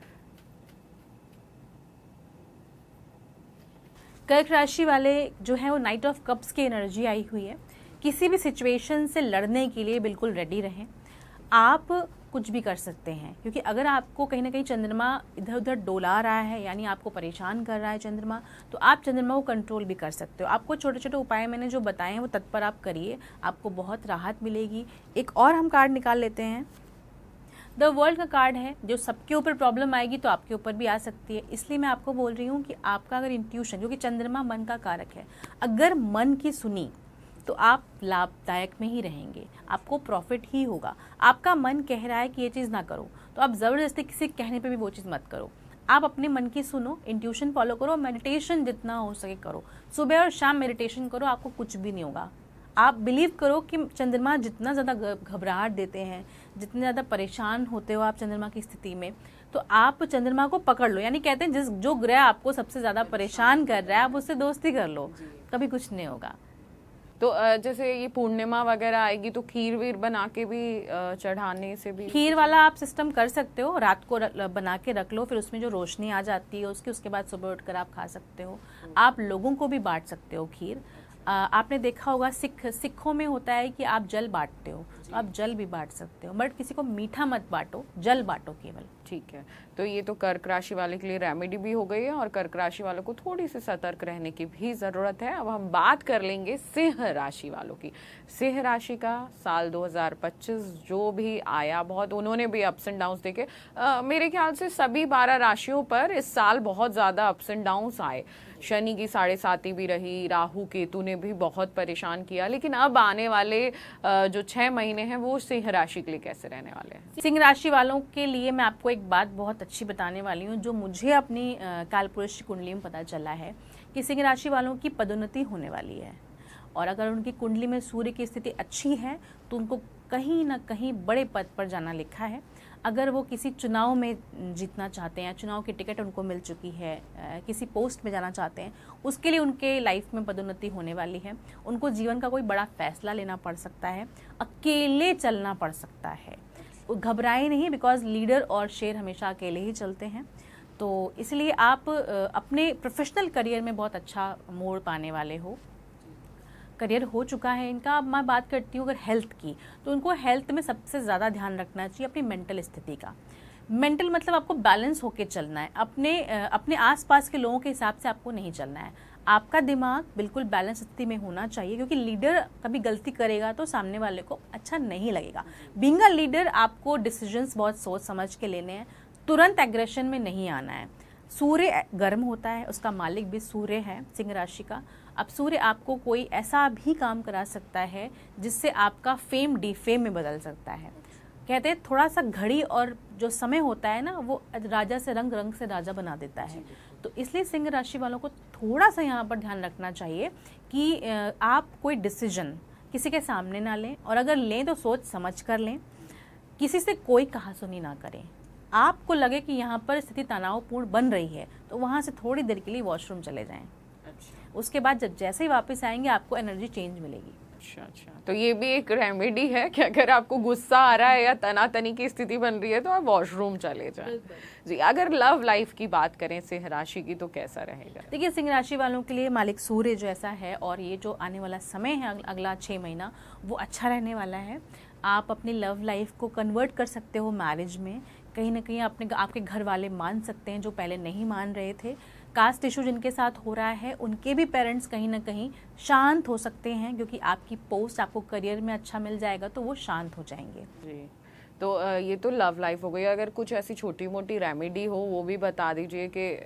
कर्क राशि वाले जो है वो नाइट ऑफ कप्स की एनर्जी आई हुई है। किसी भी सिचुएशन से लड़ने के लिए बिल्कुल रेडी रहें। आप कुछ भी कर सकते हैं, क्योंकि अगर आपको कहीं ना कहीं चंद्रमा इधर उधर डोला रहा है, यानी आपको परेशान कर रहा है चंद्रमा, तो आप चंद्रमा को कंट्रोल भी कर सकते हो। आपको छोटे छोटे उपाय मैंने जो बताए हैं वो तत्पर आप करिए, आपको बहुत राहत मिलेगी। एक और हम कार्ड निकाल लेते हैं। द वर्ल्ड का कार्ड है, जो सबके ऊपर प्रॉब्लम आएगी तो आपके ऊपर भी आ सकती है। इसलिए मैं आपको बोल रही हूँ कि आपका अगर इंट्यूशन, क्योंकि चंद्रमा मन का कारक है, अगर मन की सुनी तो आप लाभदायक में ही रहेंगे, आपको प्रॉफिट ही होगा। आपका मन कह रहा है कि ये चीज़ ना करो, तो आप ज़बरदस्ती किसी कहने पे भी वो चीज़ मत करो। आप अपने मन की सुनो, इंट्यूशन फॉलो करो, मेडिटेशन जितना हो सके करो। सुबह और शाम मेडिटेशन करो, आपको कुछ भी नहीं होगा। आप बिलीव करो कि चंद्रमा जितना ज़्यादा घबराहट देते हैं, जितने ज़्यादा परेशान होते हो आप चंद्रमा की स्थिति में, तो आप चंद्रमा को पकड़ लो। यानी कहते हैं जो ग्रह आपको सबसे ज़्यादा परेशान कर रहा है, आप उससे दोस्ती कर लो, कभी कुछ नहीं होगा। तो जैसे ये पूर्णिमा वगैरह आएगी तो खीर वीर बना के भी चढ़ाने से भी, खीर वाला आप सिस्टम कर सकते हो। रात को बना के रख लो, फिर उसमें जो रोशनी आ जाती है उसके बाद सुबह उठकर आप खा सकते हो। आप लोगों को भी बांट सकते हो खीर। आपने देखा होगा सिखों में होता है कि आप जल बांटते हो, तो आप जल भी बांट सकते हो, बट किसी को मीठा मत बांटो, जल बांटो केवल। ठीक है, तो ये तो कर्क राशि वाले के लिए रेमेडी भी हो गई है, और कर्क राशि वालों को थोड़ी सी सतर्क रहने की भी ज़रूरत है। अब हम बात कर लेंगे सिंह राशि वालों की। सिंह राशि का साल 2025 जो भी आया, बहुत उन्होंने भी अप्स एंड डाउन्स देखे। मेरे ख्याल से सभी 12 राशियों पर इस साल बहुत ज़्यादा अप्स एंड डाउन्स आए। शनि की 7.5 भी रही, राहु केतु ने भी बहुत परेशान किया। लेकिन अब आने वाले जो 6 महीने हैं वो सिंह राशि के लिए कैसे रहने वाले हैं? सिंह राशि वालों के लिए मैं आपको एक बात बहुत अच्छी बताने वाली हूँ, जो मुझे अपनी कालपुरुष कुंडली में पता चला है कि सिंह राशि वालों की पदोन्नति होने वाली है। और अगर उनकी कुंडली में सूर्य की स्थिति अच्छी है तो उनको कहीं ना कहीं बड़े पद पर जाना लिखा है। अगर वो किसी चुनाव में जीतना चाहते हैं, चुनाव की टिकट उनको मिल चुकी है, किसी पोस्ट में जाना चाहते हैं, उसके लिए उनके लाइफ में पदोन्नति होने वाली है। उनको जीवन का कोई बड़ा फैसला लेना पड़ सकता है, अकेले चलना पड़ सकता है। घबराए नहीं, बिकॉज लीडर और शेर हमेशा अकेले ही चलते हैं। तो इसलिए आप अपने प्रोफेशनल करियर में बहुत अच्छा मोड़ पाने वाले हो। करियर हो चुका है इनका। अब मैं बात करती हूँ अगर हेल्थ की, तो उनको हेल्थ में सबसे ज़्यादा ध्यान रखना चाहिए अपनी मेंटल स्थिति का। मेंटल मतलब आपको बैलेंस होके चलना है, अपने आसपास के लोगों के हिसाब से आपको नहीं चलना है। आपका दिमाग बिल्कुल बैलेंस स्थिति में होना चाहिए, क्योंकि लीडर कभी गलती करेगा तो सामने वाले को अच्छा नहीं लगेगा। बीइंग अ लीडर आपको डिसीजंस बहुत सोच समझ के लेने हैं, तुरंत एग्रेशन में नहीं आना है। सूर्य गर्म होता है, उसका मालिक भी सूर्य है सिंह राशि का। अब सूर्य आपको कोई ऐसा भी काम करा सकता है जिससे आपका फेम डिफेम में बदल सकता है। कहते हैं थोड़ा सा घड़ी और जो समय होता है ना, वो राजा से रंग, रंग से राजा बना देता है। तो इसलिए सिंह राशि वालों को थोड़ा सा यहाँ पर ध्यान रखना चाहिए कि आप कोई डिसीजन किसी के सामने ना लें, और अगर लें तो सोच समझ कर लें। किसी से कोई कहासुनी ना करें। आपको लगे कि यहाँ पर स्थिति तनावपूर्ण बन रही है तो वहाँ से थोड़ी देर के लिए वॉशरूम चले जाएं। उसके बाद जब जैसे ही वापस आएंगे आपको एनर्जी चेंज मिलेगी। अच्छा, तो ये भी एक रेमेडी है कि अगर आपको गुस्सा आ रहा है या तनातनी की स्थिति बन रही है तो आप वॉशरूम चले जाएं। जी, अगर लव लाइफ की बात करें सिंह राशि की तो कैसा रहेगा? देखिए, सिंह राशि वालों के लिए मालिक सूर्य जो ऐसा है, और ये जो आने वाला समय है अगला 6 महीना, वो अच्छा रहने वाला है। आप अपनी लव लाइफ को कन्वर्ट कर सकते हो मैरिज में। कहीं ना कहीं आपके घर वाले मान सकते हैं जो पहले नहीं मान रहे थे। कास्ट इशू जिनके साथ हो रहा है उनके भी पेरेंट्स कहीं ना कहीं शांत हो सकते हैं, क्योंकि आपकी पोस्ट आपको करियर में अच्छा मिल जाएगा तो वो शांत हो जाएंगे। जी, तो ये तो लव लाइफ हो गई। अगर कुछ ऐसी छोटी मोटी रेमेडी हो वो भी बता दीजिए कि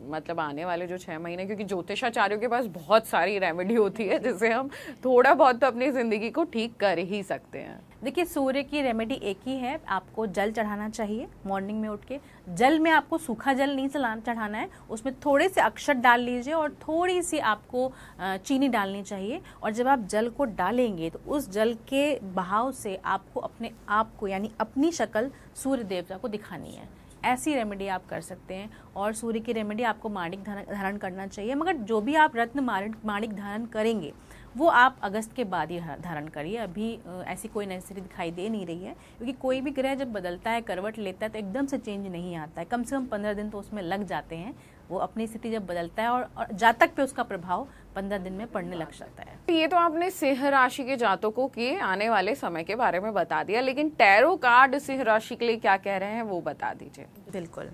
मतलब आने वाले जो 6 महीने, क्योंकि ज्योतिषाचार्यों के पास बहुत सारी रेमेडी होती है जिससे हम थोड़ा बहुत तो अपनी ज़िंदगी को ठीक कर ही सकते हैं। देखिए, सूर्य की रेमेडी एक ही है, आपको जल चढ़ाना चाहिए मॉर्निंग में उठ के। जल में आपको सूखा जल नहीं चढ़ाना है, उसमें थोड़े से अक्षत डाल लीजिए और थोड़ी सी आपको चीनी डालनी चाहिए। और जब आप जल को डालेंगे तो उस जल के बहाव से आपको अपने आप को यानी अपनी शक्ल सूर्य देवता को दिखानी है। ऐसी रेमेडी आप कर सकते हैं। और सूर्य की रेमेडी आपको माणिक धारण करना चाहिए, मगर जो भी आप रत्न माणिक धारण करेंगे वो आप अगस्त के बाद ही धारण करिए। अभी ऐसी कोई नेसेसिटी दिखाई दे नहीं रही है, क्योंकि कोई भी ग्रह जब बदलता है, करवट लेता है, तो एकदम से चेंज नहीं आता है। कम से कम 15 दिन तो उसमें लग जाते हैं। वो अपनी स्थिति जब बदलता है और जातक पे उसका प्रभाव 15 दिन में पड़ने लग जाता है। ये तो आपने सिंह राशि के जातकों के आने वाले समय के बारे में बता दिया, लेकिन टैरो कार्ड सिंह राशि के लिए क्या कह रहे हैं वो बता दीजिए। बिल्कुल।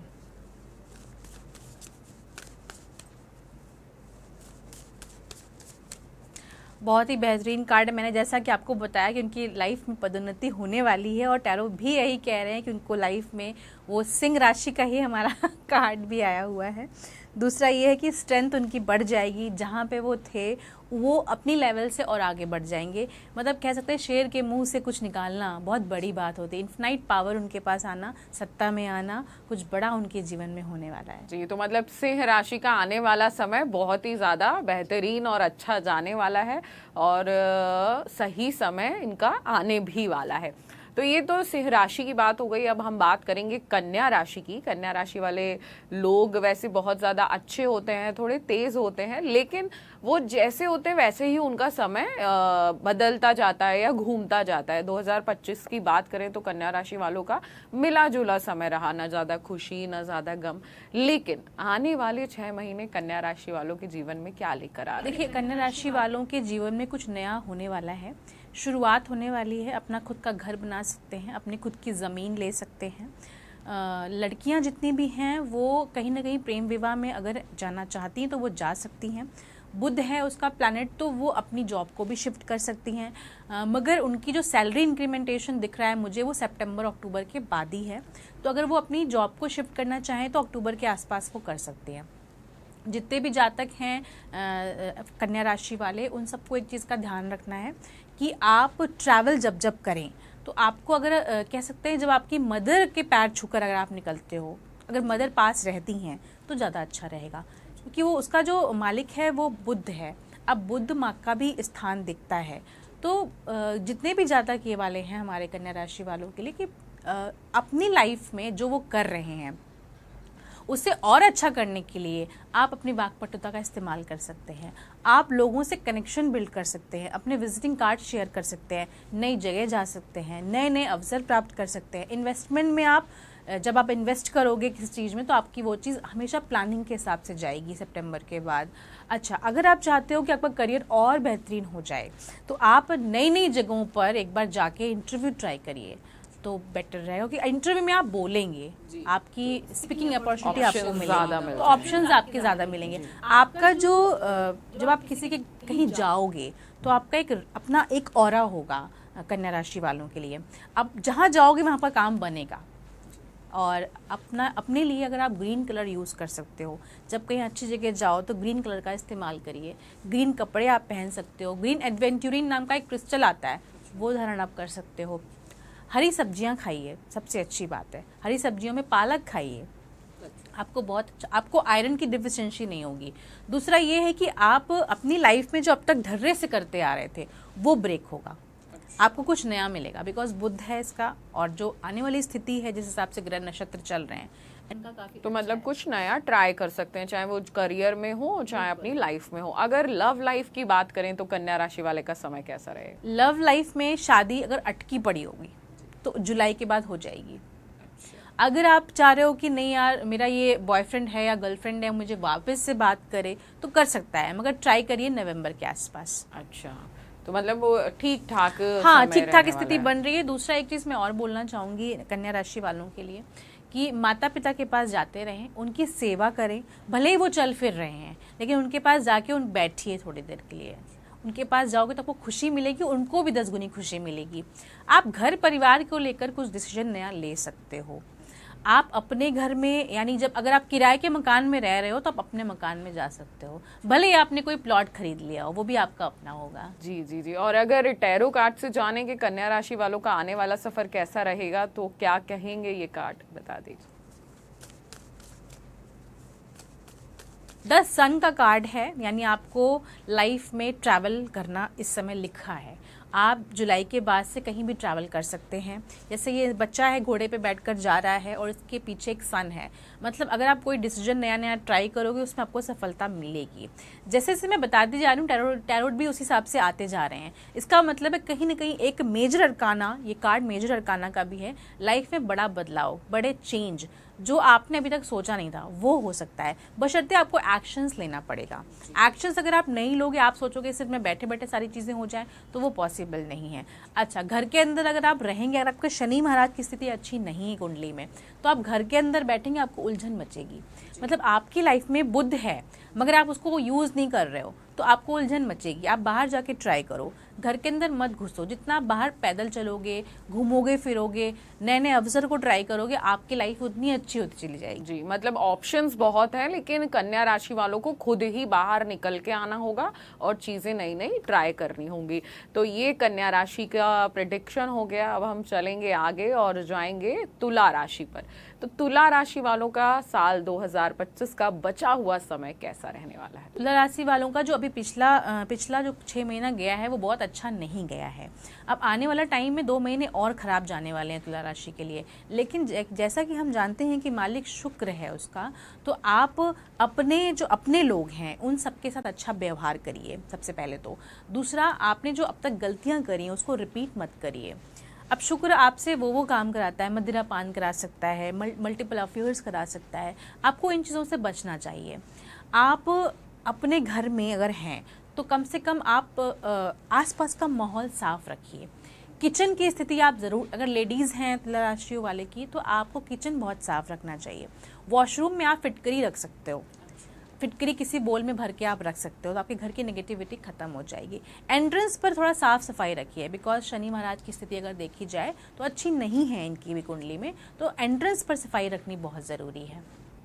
बहुत ही बेहतरीन कार्ड। मैंने जैसा कि आपको बताया कि उनकी लाइफ में पदोन्नति होने वाली है, और टैरो भी यही कह रहे हैं कि उनको लाइफ में वो सिंह राशि का ही हमारा कार्ड भी आया हुआ है। दूसरा ये है कि स्ट्रेंथ उनकी बढ़ जाएगी, जहाँ पे वो थे वो अपनी लेवल से और आगे बढ़ जाएंगे। मतलब कह सकते हैं शेर के मुंह से कुछ निकालना बहुत बड़ी बात होती है। इन्फिनाइट पावर उनके पास आना, सत्ता में आना, कुछ बड़ा उनके जीवन में होने वाला है। जी, तो मतलब सिंह राशि का आने वाला समय बहुत ही ज़्यादा बेहतरीन और अच्छा जाने वाला है, और सही समय इनका आने भी वाला है। तो ये तो सिंह राशि की बात हो गई। अब हम बात करेंगे कन्या राशि की। कन्या राशि वाले लोग वैसे बहुत ज़्यादा अच्छे होते हैं, थोड़े तेज़ होते हैं, लेकिन वो जैसे होते हैं वैसे ही उनका समय बदलता जाता है या घूमता जाता है। 2025 की बात करें तो कन्या राशि वालों का मिला जुला समय रहा, ना ज़्यादा खुशी ना ज़्यादा गम। लेकिन आने वाले 6 महीने कन्या राशि वालों के जीवन में क्या लेकर आ रहे हैं? देखिए, कन्या राशि वालों के जीवन में कुछ नया होने वाला है। शुरुआत होने वाली है, अपना खुद का घर बना सकते हैं, अपनी खुद की ज़मीन ले सकते हैं। लड़कियां जितनी भी हैं वो कहीं ना कहीं प्रेम विवाह में अगर जाना चाहती हैं तो वो जा सकती हैं। बुध है उसका प्लैनेट, तो वो अपनी जॉब को भी शिफ्ट कर सकती हैं। मगर उनकी जो सैलरी इंक्रीमेंटेशन दिख रहा है मुझे, वो सितंबर अक्टूबर के बाद ही है। तो अगर वो अपनी जॉब को शिफ्ट करना चाहें तो अक्टूबर के आसपास वो कर सकती हैं। जितने भी जातक हैं कन्या राशि वाले, उन सबको एक चीज़ का ध्यान रखना है कि आप ट्रैवल जब करें तो आपको अगर कह सकते हैं जब आपकी मदर के पैर छूकर अगर आप निकलते हो, अगर मदर पास रहती हैं तो ज़्यादा अच्छा रहेगा, क्योंकि वो उसका जो मालिक है वो बुध है। अब बुध माँ का भी स्थान दिखता है। तो जितने भी जातक ये वाले हैं हमारे कन्या राशि वालों के लिए कि अपनी लाइफ में जो वो कर रहे हैं उससे और अच्छा करने के लिए आप अपनी वाक्पटुता का इस्तेमाल कर सकते हैं। आप लोगों से कनेक्शन बिल्ड कर सकते हैं, अपने विजिटिंग कार्ड शेयर कर सकते हैं, नई जगह जा सकते हैं, नए नए अवसर प्राप्त कर सकते हैं। इन्वेस्टमेंट में आप जब आप इन्वेस्ट करोगे किसी चीज़ में तो आपकी वो चीज़ हमेशा प्लानिंग के हिसाब से जाएगी सितंबर के बाद। अच्छा, अगर आप चाहते हो कि आपका करियर और बेहतरीन हो जाए तो आप नई नई जगहों पर एक बार जाके इंटरव्यू ट्राई करिए तो बेटर रहेगा, कि इंटरव्यू में आप बोलेंगे, आपकी स्पीकिंग अपॉर्चुनिटी आपको मिलेगी, तो ऑप्शंस आपके ज़्यादा मिलेंगे। आपका जो जब आप किसी के कहीं जाओगे तो आपका एक अपना एक ऑरा होगा कन्या राशि वालों के लिए। अब जहाँ जाओगे वहाँ पर काम बनेगा, और अपने लिए अगर आप ग्रीन कलर यूज़ कर सकते हो, जब कहीं अच्छी जगह जाओ तो ग्रीन कलर का इस्तेमाल करिए। ग्रीन कपड़े आप पहन सकते हो। ग्रीन एडवेंचुरिन नाम का एक क्रिस्टल आता है, वो धारण आप कर सकते हो। हरी सब्जियां खाइए, सबसे अच्छी बात है। हरी सब्जियों में पालक खाइए, आपको आयरन की डिफिशिएंसी नहीं होगी। दूसरा ये है कि आप अपनी लाइफ में जो अब तक धैर्य से करते आ रहे थे वो ब्रेक होगा, आपको कुछ नया मिलेगा, बिकॉज बुध है इसका, और जो आने वाली स्थिति है जिस हिसाब से ग्रह नक्षत्र चल रहे हैं इनका काफी तो मतलब कुछ नया ट्राई कर सकते हैं, चाहे वो करियर में हो चाहे अपनी लाइफ में हो। अगर लव लाइफ की बात करें तो कन्या राशि वाले का समय कैसा रहेगा? लव लाइफ में शादी अगर अटकी पड़ी होगी तो जुलाई के बाद हो जाएगी। अगर आप चाह रहे हो कि नहीं यार मेरा ये बॉयफ्रेंड है या गर्लफ्रेंड है मुझे वापस से बात करे, तो कर सकता है, मगर ट्राई करिए नवंबर के आसपास। अच्छा, तो मतलब वो ठीक ठाक, हाँ ठीक ठाक स्थिति बन रही है। दूसरा एक चीज़ मैं और बोलना चाहूँगी कन्या राशि वालों के लिए कि माता पिता के पास जाते रहें, उनकी सेवा करें, भले ही वो चल फिर रहे हैं लेकिन उनके पास जाके बैठिए थोड़ी देर के लिए। उनके पास जाओगे तो आपको खुशी मिलेगी, उनको भी 10 गुनी खुशी मिलेगी। आप घर परिवार को लेकर कुछ डिसीजन नया ले सकते हो। आप अपने घर में, यानी जब अगर आप किराए के मकान में रह रहे हो तो आप अपने मकान में जा सकते हो, भले ही आपने कोई प्लॉट खरीद लिया हो, वो भी आपका अपना होगा। जी जी जी। और अगर टैरो कार्ड से जाने के कन्या राशि वालों का आने वाला सफर कैसा रहेगा तो क्या कहेंगे, ये कार्ड बता दीजिए। 10 सन का कार्ड है, यानी आपको लाइफ में ट्रैवल करना इस समय लिखा है। आप जुलाई के बाद से कहीं भी ट्रैवल कर सकते हैं। जैसे ये बच्चा है घोड़े पे बैठकर जा रहा है और इसके पीछे एक सन है, मतलब अगर आप कोई डिसीजन नया नया ट्राई करोगे उसमें आपको सफलता मिलेगी। जैसे जैसे मैं बताती जा रही हूँ टैरोट भी उस हिसाब से आते जा रहे हैं। इसका मतलब है कहीं ना कहीं एक मेजर अरकाना, ये कार्ड मेजर अरकाना का भी है। लाइफ में बड़ा बदलाव, बड़े चेंज जो आपने अभी तक सोचा नहीं था वो हो सकता है, बशर्ते आपको एक्शंस लेना पड़ेगा। एक्शंस अगर आप नहीं लोगे, आप सोचोगे सिर्फ मैं बैठे बैठे सारी चीज़ें हो जाएं, तो वो पॉसिबल नहीं है। अच्छा, घर के अंदर अगर आप रहेंगे, अगर आपके शनि महाराज की स्थिति अच्छी नहीं है कुंडली में, तो आप घर के अंदर बैठेंगे आपको उलझन मचेगी। मतलब आपकी लाइफ में बुध है मगर आप उसको यूज़ नहीं कर रहे हो तो आपको उलझन मचेगी। आप बाहर जाके ट्राई करो, घर के अंदर मत घुसो। जितना आप बाहर पैदल चलोगे, घूमोगे फिरोगे, नए नए अवसर को ट्राई करोगे, आपकी लाइफ उतनी अच्छी होती चली जाएगी। जी, मतलब ऑप्शंस बहुत हैं लेकिन कन्या राशि वालों को खुद ही बाहर निकल के आना होगा और चीज़ें नई नई ट्राई करनी होंगी। तो ये कन्या राशि का प्रेडिक्शन हो गया। अब हम चलेंगे आगे और जाएंगे तुला राशि पर। तो तुला राशि वालों का साल 2025 का बचा हुआ समय कैसा रहने वाला है? तुला राशि वालों का जो अभी पिछला जो 6 महीना गया है वो बहुत अच्छा नहीं गया है। अब आने वाला टाइम में 2 महीने और खराब जाने वाले हैं तुला राशि के लिए। लेकिन जैसा कि हम जानते हैं कि मालिक शुक्र है उसका, तो आप अपने लोग हैं उन सबके साथ अच्छा व्यवहार करिए सबसे पहले तो। दूसरा, आपने जो अब तक गलतियां करी हैं उसको रिपीट मत करिए। अब शुक्र आपसे वो काम कराता है, मदिरा पान करा सकता है, मल्टीपल अफेयर्स करा सकता है। आपको इन चीज़ों से बचना चाहिए। आप अपने घर में अगर हैं तो कम से कम आप आसपास का माहौल साफ रखिए। किचन की स्थिति आप ज़रूर, अगर लेडीज़ हैं तुला राशि वाले की, तो आपको किचन बहुत साफ रखना चाहिए। वॉशरूम में आप फिटकरी रख सकते हो, फिटकरी किसी बोल में भर के आप रख सकते हो तो आपके घर की नेगेटिविटी खत्म हो जाएगी। एंट्रेंस पर थोड़ा साफ सफाई रखिए, बिकॉज शनि महाराज की स्थिति अगर देखी जाए तो अच्छी नहीं है इनकी भी कुंडली में, तो एंट्रेंस पर सफाई रखनी बहुत ज़रूरी है।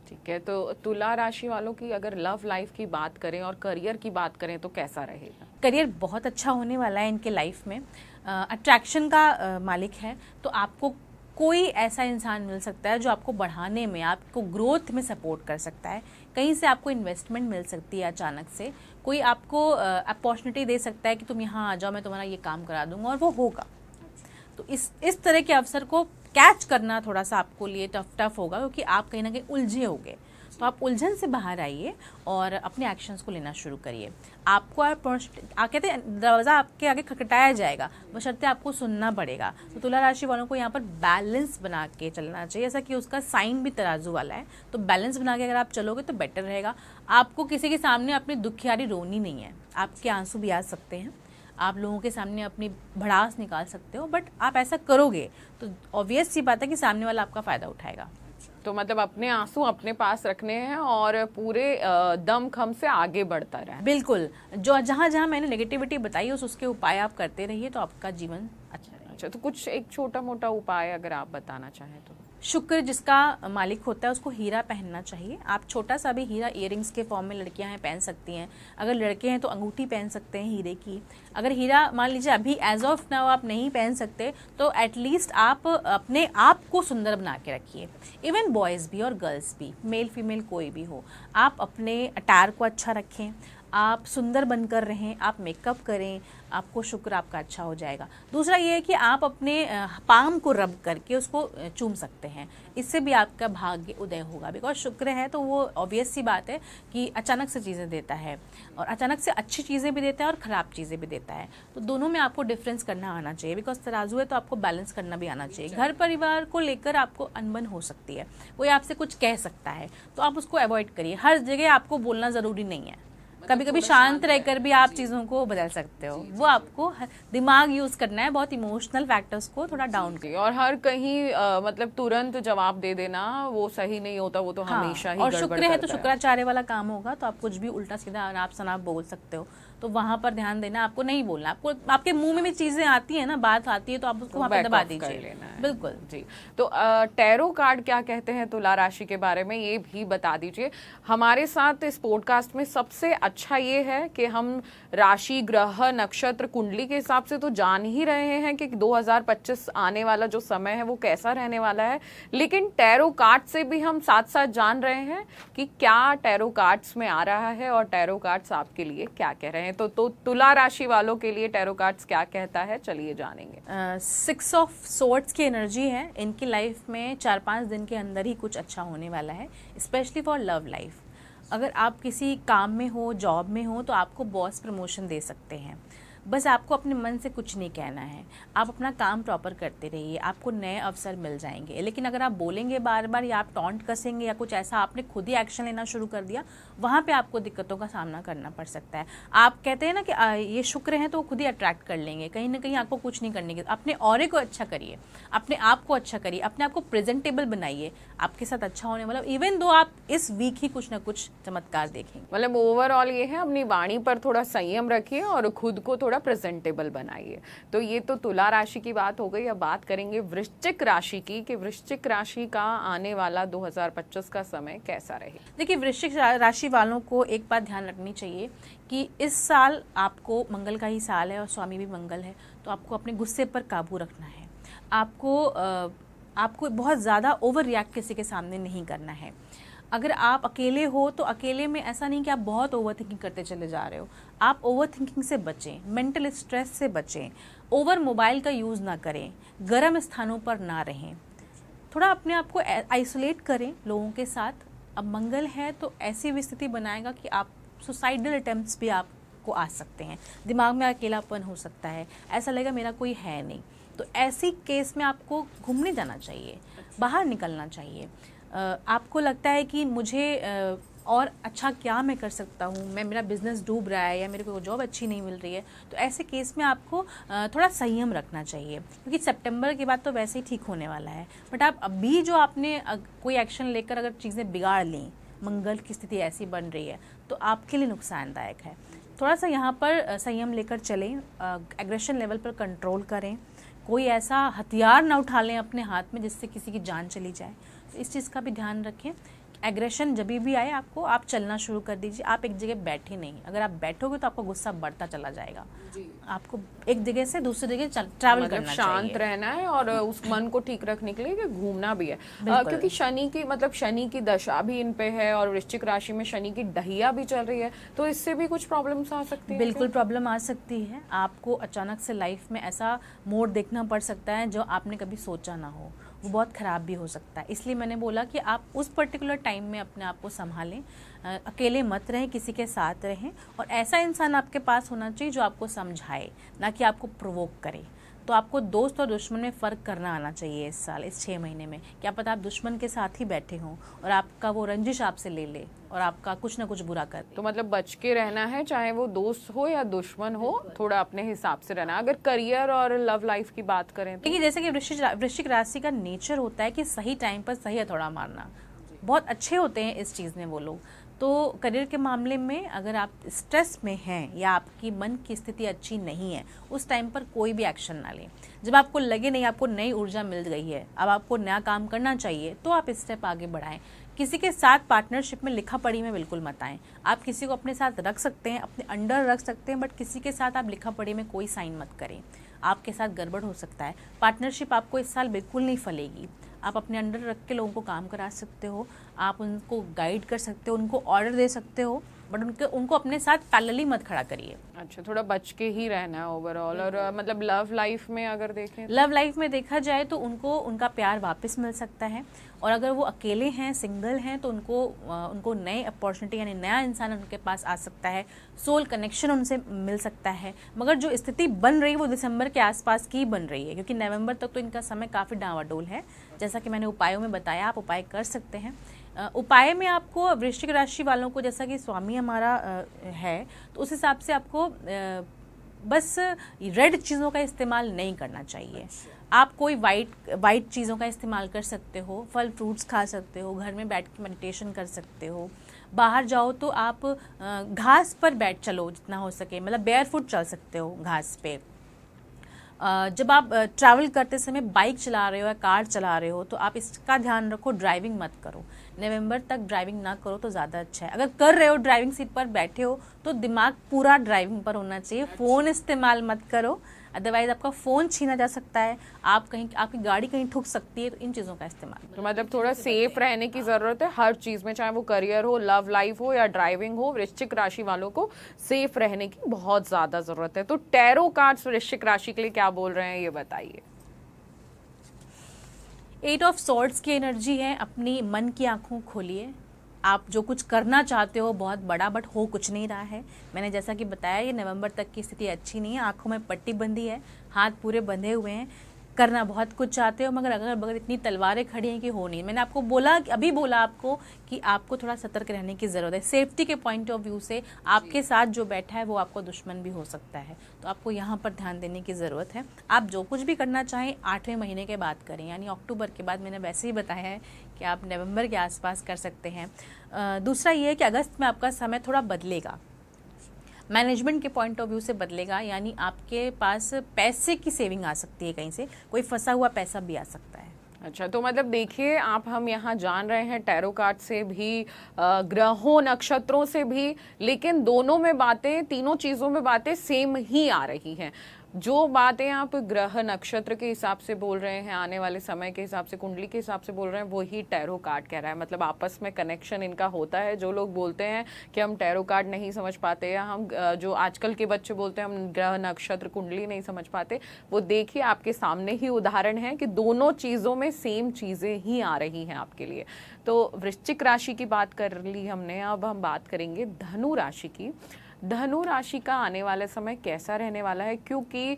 ठीक है, तो तुला राशि वालों की अगर लव लाइफ की बात करें और करियर की बात करें तो कैसा रहेगा? करियर बहुत अच्छा होने वाला है इनके लाइफ में। अट्रैक्शन का मालिक है, तो आपको कोई ऐसा इंसान मिल सकता है जो आपको बढ़ाने में, आपको ग्रोथ में सपोर्ट कर सकता है। कहीं से आपको इन्वेस्टमेंट मिल सकती है, अचानक से कोई आपको अपॉर्चुनिटी दे सकता है कि तुम यहाँ आ जाओ, मैं तुम्हारा ये काम करा दूंगा, और वो होगा। तो इस तरह के अवसर को कैच करना थोड़ा सा आपको लिए टफ होगा, क्योंकि आप कहीं ना कहीं उलझे होगे। तो आप उलझन से बाहर आइए और अपने एक्शंस को लेना शुरू करिए। आपको कहते हैं दरवाज़ा आपके आगे खटखटाया जाएगा, बशर्ते आपको सुनना पड़ेगा। तो तुला राशि वालों को यहाँ पर बैलेंस बना के चलना चाहिए, जैसा कि उसका साइन भी तराजू वाला है, तो बैलेंस बना के अगर आप चलोगे तो बेटर रहेगा। आपको किसी के सामने अपनी दुखियारी रोनी नहीं है, आपके आंसू भी आ सकते हैं, आप लोगों के सामने अपनी भड़ास निकाल सकते हो, बट आप ऐसा करोगे तो ऑब्वियस सी बात है कि सामने वाला आपका फ़ायदा उठाएगा। तो मतलब अपने आंसू अपने पास रखने हैं और पूरे दम खम से आगे बढ़ता रहे। बिल्कुल, जो जहाँ मैंने नेगेटिविटी बताई उसके उपाय आप करते रहिए तो आपका जीवन अच्छा रहेगा। अच्छा, तो कुछ एक छोटा मोटा उपाय अगर आप बताना चाहें तो? शुक्र जिसका मालिक होता है उसको हीरा पहनना चाहिए। आप छोटा सा भी हीरा इयररिंग्स के फॉर्म में लड़कियां हैं पहन सकती हैं। अगर लड़के हैं तो अंगूठी पहन सकते हैं हीरे की। अगर हीरा मान लीजिए अभी एज ऑफ नाउ आप नहीं पहन सकते तो एटलीस्ट आप अपने आप को सुंदर बना के रखिए। इवन बॉयज़ भी और गर्ल्स भी, मेल फीमेल कोई भी हो, आप अपने अटायर को अच्छा रखें, आप सुंदर बनकर रहें, आप मेकअप करें, आपको शुक्र आपका अच्छा हो जाएगा। दूसरा ये है कि आप अपने पाम को रब करके उसको चूम सकते हैं, इससे भी आपका भाग्य उदय होगा। बिकॉज शुक्र है तो वो ऑब्वियस सी बात है कि अचानक से चीज़ें देता है और अचानक से अच्छी चीज़ें भी देता है और ख़राब चीज़ें भी देता है। तो दोनों में आपको डिफरेंस करना आना चाहिए। बिकॉज तराजू है तो आपको बैलेंस करना भी आना चाहिए। घर परिवार को लेकर आपको अनबन हो सकती है, कोई आपसे कुछ कह सकता है तो आप उसको अवॉइड करिए। हर जगह आपको बोलना ज़रूरी नहीं है, कभी कभी शांत रहकर भी आप चीज़ों को बदल सकते हो। वो आपको दिमाग यूज़ करना है, बहुत इमोशनल फैक्टर्स को थोड़ा डाउन की। और हर कहीं मतलब तुरंत जवाब दे देना वो सही नहीं होता, वो तो हमेशा ही और गड़बड़ शुक्र है तो करता शुक्राचार्य वाला काम होगा तो आप कुछ भी उल्टा सीधा अनाप शनाप बोल सकते हो। तो वहाँ पर ध्यान देना, आपको नहीं बोलना। आपको आपके मुंह में भी चीज़ें आती है ना, बात आती है तो आप उसको वहाँ पे दबा दीजिए। बिल्कुल जी। तो टैरो कार्ड क्या कहते हैं तुला राशि के बारे में ये भी बता दीजिए। हमारे साथ इस पॉडकास्ट में सबसे अच्छा ये है कि हम राशि, ग्रह, नक्षत्र, कुंडली के हिसाब से तो जान ही रहे हैं कि 2025 आने वाला जो समय है वो कैसा रहने वाला है, लेकिन टैरो कार्ड से भी हम साथ साथ जान रहे हैं कि क्या टैरो कार्ड्स में आ रहा है और टैरो कार्ड्स आपके लिए क्या कह रहे हैं। तो तुला राशि वालों के लिए टैरो कार्ड्स क्या कहता है, चलिए जानेंगे। 6 ऑफ सोर्ड्स की एनर्जी है। इनकी लाइफ में 4-5 दिन के अंदर ही कुछ अच्छा होने वाला है, स्पेशली फॉर लव लाइफ। अगर आप किसी काम में हो, जॉब में हो, तो आपको बॉस प्रमोशन दे सकते हैं। बस आपको अपने मन से कुछ नहीं कहना है, आप अपना काम प्रॉपर करते रहिए, आपको नए अवसर मिल जाएंगे। लेकिन अगर आप बोलेंगे बार बार या आप टॉन्ट कसेंगे या कुछ ऐसा आपने खुद ही एक्शन लेना शुरू कर दिया, वहाँ पे आपको दिक्कतों का सामना करना पड़ सकता है। आप कहते हैं ना कि ये शुक्र हैं तो खुद ही अट्रैक्ट कर लेंगे, कहीं ना कहीं आपको कुछ नहीं करने की। अपने ऑरे को अच्छा करिए, अपने आप को अच्छा करिए, अपने आप को प्रेजेंटेबल बनाइए, आपके साथ अच्छा होने वाला। इवन दो आप इस वीक ही कुछ ना कुछ चमत्कार देखेंगे। मतलब ओवरऑल ये है अपनी वाणी पर थोड़ा संयम रखिए और खुद को थोड़ा प्रेजेंटेबल बनाइए। तो ये तो तुला राशि की बात हो गई। अब बात करेंगे वृश्चिक राशि की कि वृश्चिक राशि का आने वाला 2025 का समय कैसा रहे। देखिए, वृश्चिक राशि वालों को एक बात ध्यान रखनी चाहिए कि इस साल आपको, मंगल का ही साल है और स्वामी भी मंगल है, तो आपको अपने गुस्से पर काबू रखना है। आपको बहुत ज़्यादा ओवर रिएक्ट किसी के सामने नहीं करना है। अगर आप अकेले हो तो अकेले में ऐसा नहीं कि आप बहुत ओवर थिंकिंग करते चले जा रहे हो। आप ओवर थिंकिंग से बचें, मेंटल स्ट्रेस से बचें, ओवर मोबाइल का यूज़ ना करें, गर्म स्थानों पर ना रहें, थोड़ा अपने आप को आइसोलेट करें लोगों के साथ। अब मंगल है तो ऐसी भी स्थिति बनाएगा कि आप सुसाइडल अटेम्प्ट्स भी आपको आ सकते हैं, दिमाग में अकेलापन हो सकता है, ऐसा लगेगा मेरा कोई है नहीं। तो ऐसी केस में आपको घूमने जाना चाहिए, बाहर निकलना चाहिए। आपको लगता है कि मुझे और अच्छा क्या मैं कर सकता हूँ, मेरा बिजनेस डूब रहा है या मेरे को जॉब अच्छी नहीं मिल रही है, तो ऐसे केस में आपको थोड़ा संयम रखना चाहिए, क्योंकि सितंबर के बाद तो वैसे ही ठीक होने वाला है। बट आप अभी जो आपने कोई एक्शन लेकर अगर चीज़ें बिगाड़ लीं, मंगल की स्थिति ऐसी बन रही है, तो आपके लिए नुकसानदायक है। थोड़ा सा यहाँ पर संयम लेकर चलें, एग्रेशन लेवल पर कंट्रोल करें, कोई ऐसा हथियार ना उठा लें अपने हाथ में जिससे किसी की जान चली जाए। तो इस चीज़ का भी ध्यान रखें। एग्रेशन जब भी आए आपको, आप चलना शुरू कर दीजिए। आप एक जगह बैठे नहीं, अगर आप बैठोगे तो आपका गुस्सा बढ़ता चला जाएगा। आपको एक जगह से दूसरी जगह ट्रैवल करना चाहिए, शांत रहना है और उस मन को ठीक रखने के लिए कि घूमना भी है। क्योंकि शनि की दशा भी इन पे है और वृश्चिक राशि में शनि की डहिया भी चल रही है, तो इससे भी कुछ प्रॉब्लम्स आ सकती है। बिल्कुल प्रॉब्लम आ सकती है। आपको अचानक से लाइफ में ऐसा मोड़ देखना पड़ सकता है जो आपने कभी सोचा ना हो, वो बहुत ख़राब भी हो सकता है। इसलिए मैंने बोला कि आप उस पर्टिकुलर टाइम में अपने आप को संभालें, अकेले मत रहें, किसी के साथ रहें, और ऐसा इंसान आपके पास होना चाहिए जो आपको समझाए, ना कि आपको प्रोवोक करे। तो आपको दोस्त और दुश्मन में फ़र्क करना आना चाहिए इस साल, इस 6 महीने में। क्या पता आप दुश्मन के साथ ही बैठे हों और आपका वो रंजिश आपसे ले ले और आपका कुछ ना कुछ बुरा कर दे। तो मतलब बच के रहना है, चाहे वो दोस्त हो या दुश्मन हो, थोड़ा अपने हिसाब से रहना। अगर करियर और लव लाइफ की बात करें तो देखिए, जैसे कि वृश्चिक राशि का नेचर होता है कि सही टाइम पर सही हथौड़ा मारना। बहुत अच्छे होते हैं इस चीज़ में वो लोग, तो करियर के मामले में अगर आप स्ट्रेस में हैं या आपकी मन की स्थिति अच्छी नहीं है, उस टाइम पर कोई भी एक्शन ना लें। जब आपको लगे नहीं, आपको नई ऊर्जा मिल गई है, अब आपको नया काम करना चाहिए, तो आप स्टेप आगे बढ़ाएं। किसी के साथ पार्टनरशिप में लिखा पढ़ी में बिल्कुल मत आएं। आप किसी को अपने साथ रख सकते हैं, अपने अंडर रख सकते हैं, बट किसी के साथ आप लिखा पढ़ी में कोई साइन मत करें। आपके साथ गड़बड़ हो सकता है। पार्टनरशिप आपको इस साल बिल्कुल नहीं फलेगी। आप अपने अंडर रख के लोगों को काम करा सकते हो, आप उनको गाइड कर सकते हो, उनको ऑर्डर दे सकते हो, बट उनको अपने साथ पैरेलली मत खड़ा करिए। अच्छा, थोड़ा बच के ही रहना है ओवरऑल। और मतलब लव लाइफ में अगर देखें, लव लाइफ में देखा जाए तो उनको उनका प्यार वापस मिल सकता है, और अगर वो अकेले हैं, सिंगल हैं, तो उनको नए अपॉर्चुनिटी यानी नया इंसान उनके पास आ सकता है, सोल कनेक्शन उनसे मिल सकता है। मगर जो स्थिति बन रही है वो दिसंबर के आसपास की बन रही है, क्योंकि नवंबर तक तो इनका समय काफ़ी डावाडोल है। जैसा कि मैंने उपायों में बताया, आप उपाय कर सकते हैं। उपाय में आपको वृश्चिक राशि वालों को, जैसा कि स्वामी हमारा है, तो उस हिसाब से आपको बस रेड चीज़ों का इस्तेमाल नहीं करना चाहिए। आप कोई वाइट चीज़ों का इस्तेमाल कर सकते हो, फल फ्रूट्स खा सकते हो, घर में बैठ के मेडिटेशन कर सकते हो। बाहर जाओ तो आप घास पर बैठ चलो जितना हो सके, मतलब बेयर फुट चल सकते हो घास पे। जब आप ट्रैवल करते समय बाइक चला रहे हो या कार चला रहे हो, तो आप इसका ध्यान रखो, ड्राइविंग मत करो। नवंबर तक ड्राइविंग ना करो तो ज़्यादा अच्छा है। अगर कर रहे हो, ड्राइविंग सीट पर बैठे हो, तो दिमाग पूरा ड्राइविंग पर होना चाहिए। फ़ोन इस्तेमाल मत करो, अदरवाइज आपका फ़ोन छीना जा सकता है, आपकी गाड़ी कहीं ठुक सकती है। तो इन चीज़ों का इस्तेमाल, तो मतलब थोड़ा सेफ रहने की ज़रूरत है हर चीज़ में, चाहे वो करियर हो, लव लाइफ हो या ड्राइविंग हो। वृश्चिक राशि वालों को सेफ रहने की बहुत ज़्यादा ज़रूरत है। तो टैरो कार्ड्स वृश्चिक राशि के लिए क्या बोल रहे हैं, ये बताइए। 8 ऑफ सॉर्ड्स की एनर्जी है। अपनी मन की आंखों खोलिए। आप जो कुछ करना चाहते हो बहुत बड़ा, बट हो कुछ नहीं रहा है। मैंने जैसा कि बताया, ये नवंबर तक की स्थिति अच्छी नहीं है। आंखों में पट्टी बंधी है, हाथ पूरे बंधे हुए हैं, करना बहुत कुछ चाहते हो, मगर अगर बगैर इतनी तलवारें खड़ी हैं कि हो नहीं। मैंने आपको अभी बोला आपको कि आपको थोड़ा सतर्क रहने की ज़रूरत है। सेफ्टी के पॉइंट ऑफ व्यू से आपके साथ जो बैठा है वो आपको दुश्मन भी हो सकता है, तो आपको यहाँ पर ध्यान देने की ज़रूरत है। आप जो कुछ भी करना चाहें 8वें महीने के बाद करें, यानी अक्टूबर के बाद। मैंने वैसे ही बताया है कि आप नवंबर के आसपास कर सकते हैं। दूसरा ये है कि अगस्त में आपका समय थोड़ा बदलेगा, मैनेजमेंट के पॉइंट ऑफ व्यू से बदलेगा, यानी आपके पास पैसे की सेविंग आ सकती है, कहीं से कोई फंसा हुआ पैसा भी आ सकता है। अच्छा, तो मतलब देखिए, हम यहाँ जान रहे हैं टैरो कार्ड से भी, ग्रहों नक्षत्रों से भी, लेकिन दोनों में बातें, तीनों चीज़ों में बातें सेम ही आ रही हैं। जो बातें आप ग्रह नक्षत्र के हिसाब से बोल रहे हैं, आने वाले समय के हिसाब से, कुंडली के हिसाब से बोल रहे हैं, वही टैरो कार्ड कह रहा है। मतलब आपस में कनेक्शन इनका होता है। जो लोग बोलते हैं कि हम टैरो कार्ड नहीं समझ पाते, या हम जो आजकल के बच्चे बोलते हैं हम ग्रह नक्षत्र कुंडली नहीं समझ पाते, वो देखिए आपके सामने ही उदाहरण है कि दोनों चीज़ों में सेम चीज़ें ही आ रही हैं आपके लिए। तो वृश्चिक राशि की बात कर ली हमने, अब हम बात करेंगे धनु राशि की। धनु राशि का आने वाला समय कैसा रहने वाला है, क्योंकि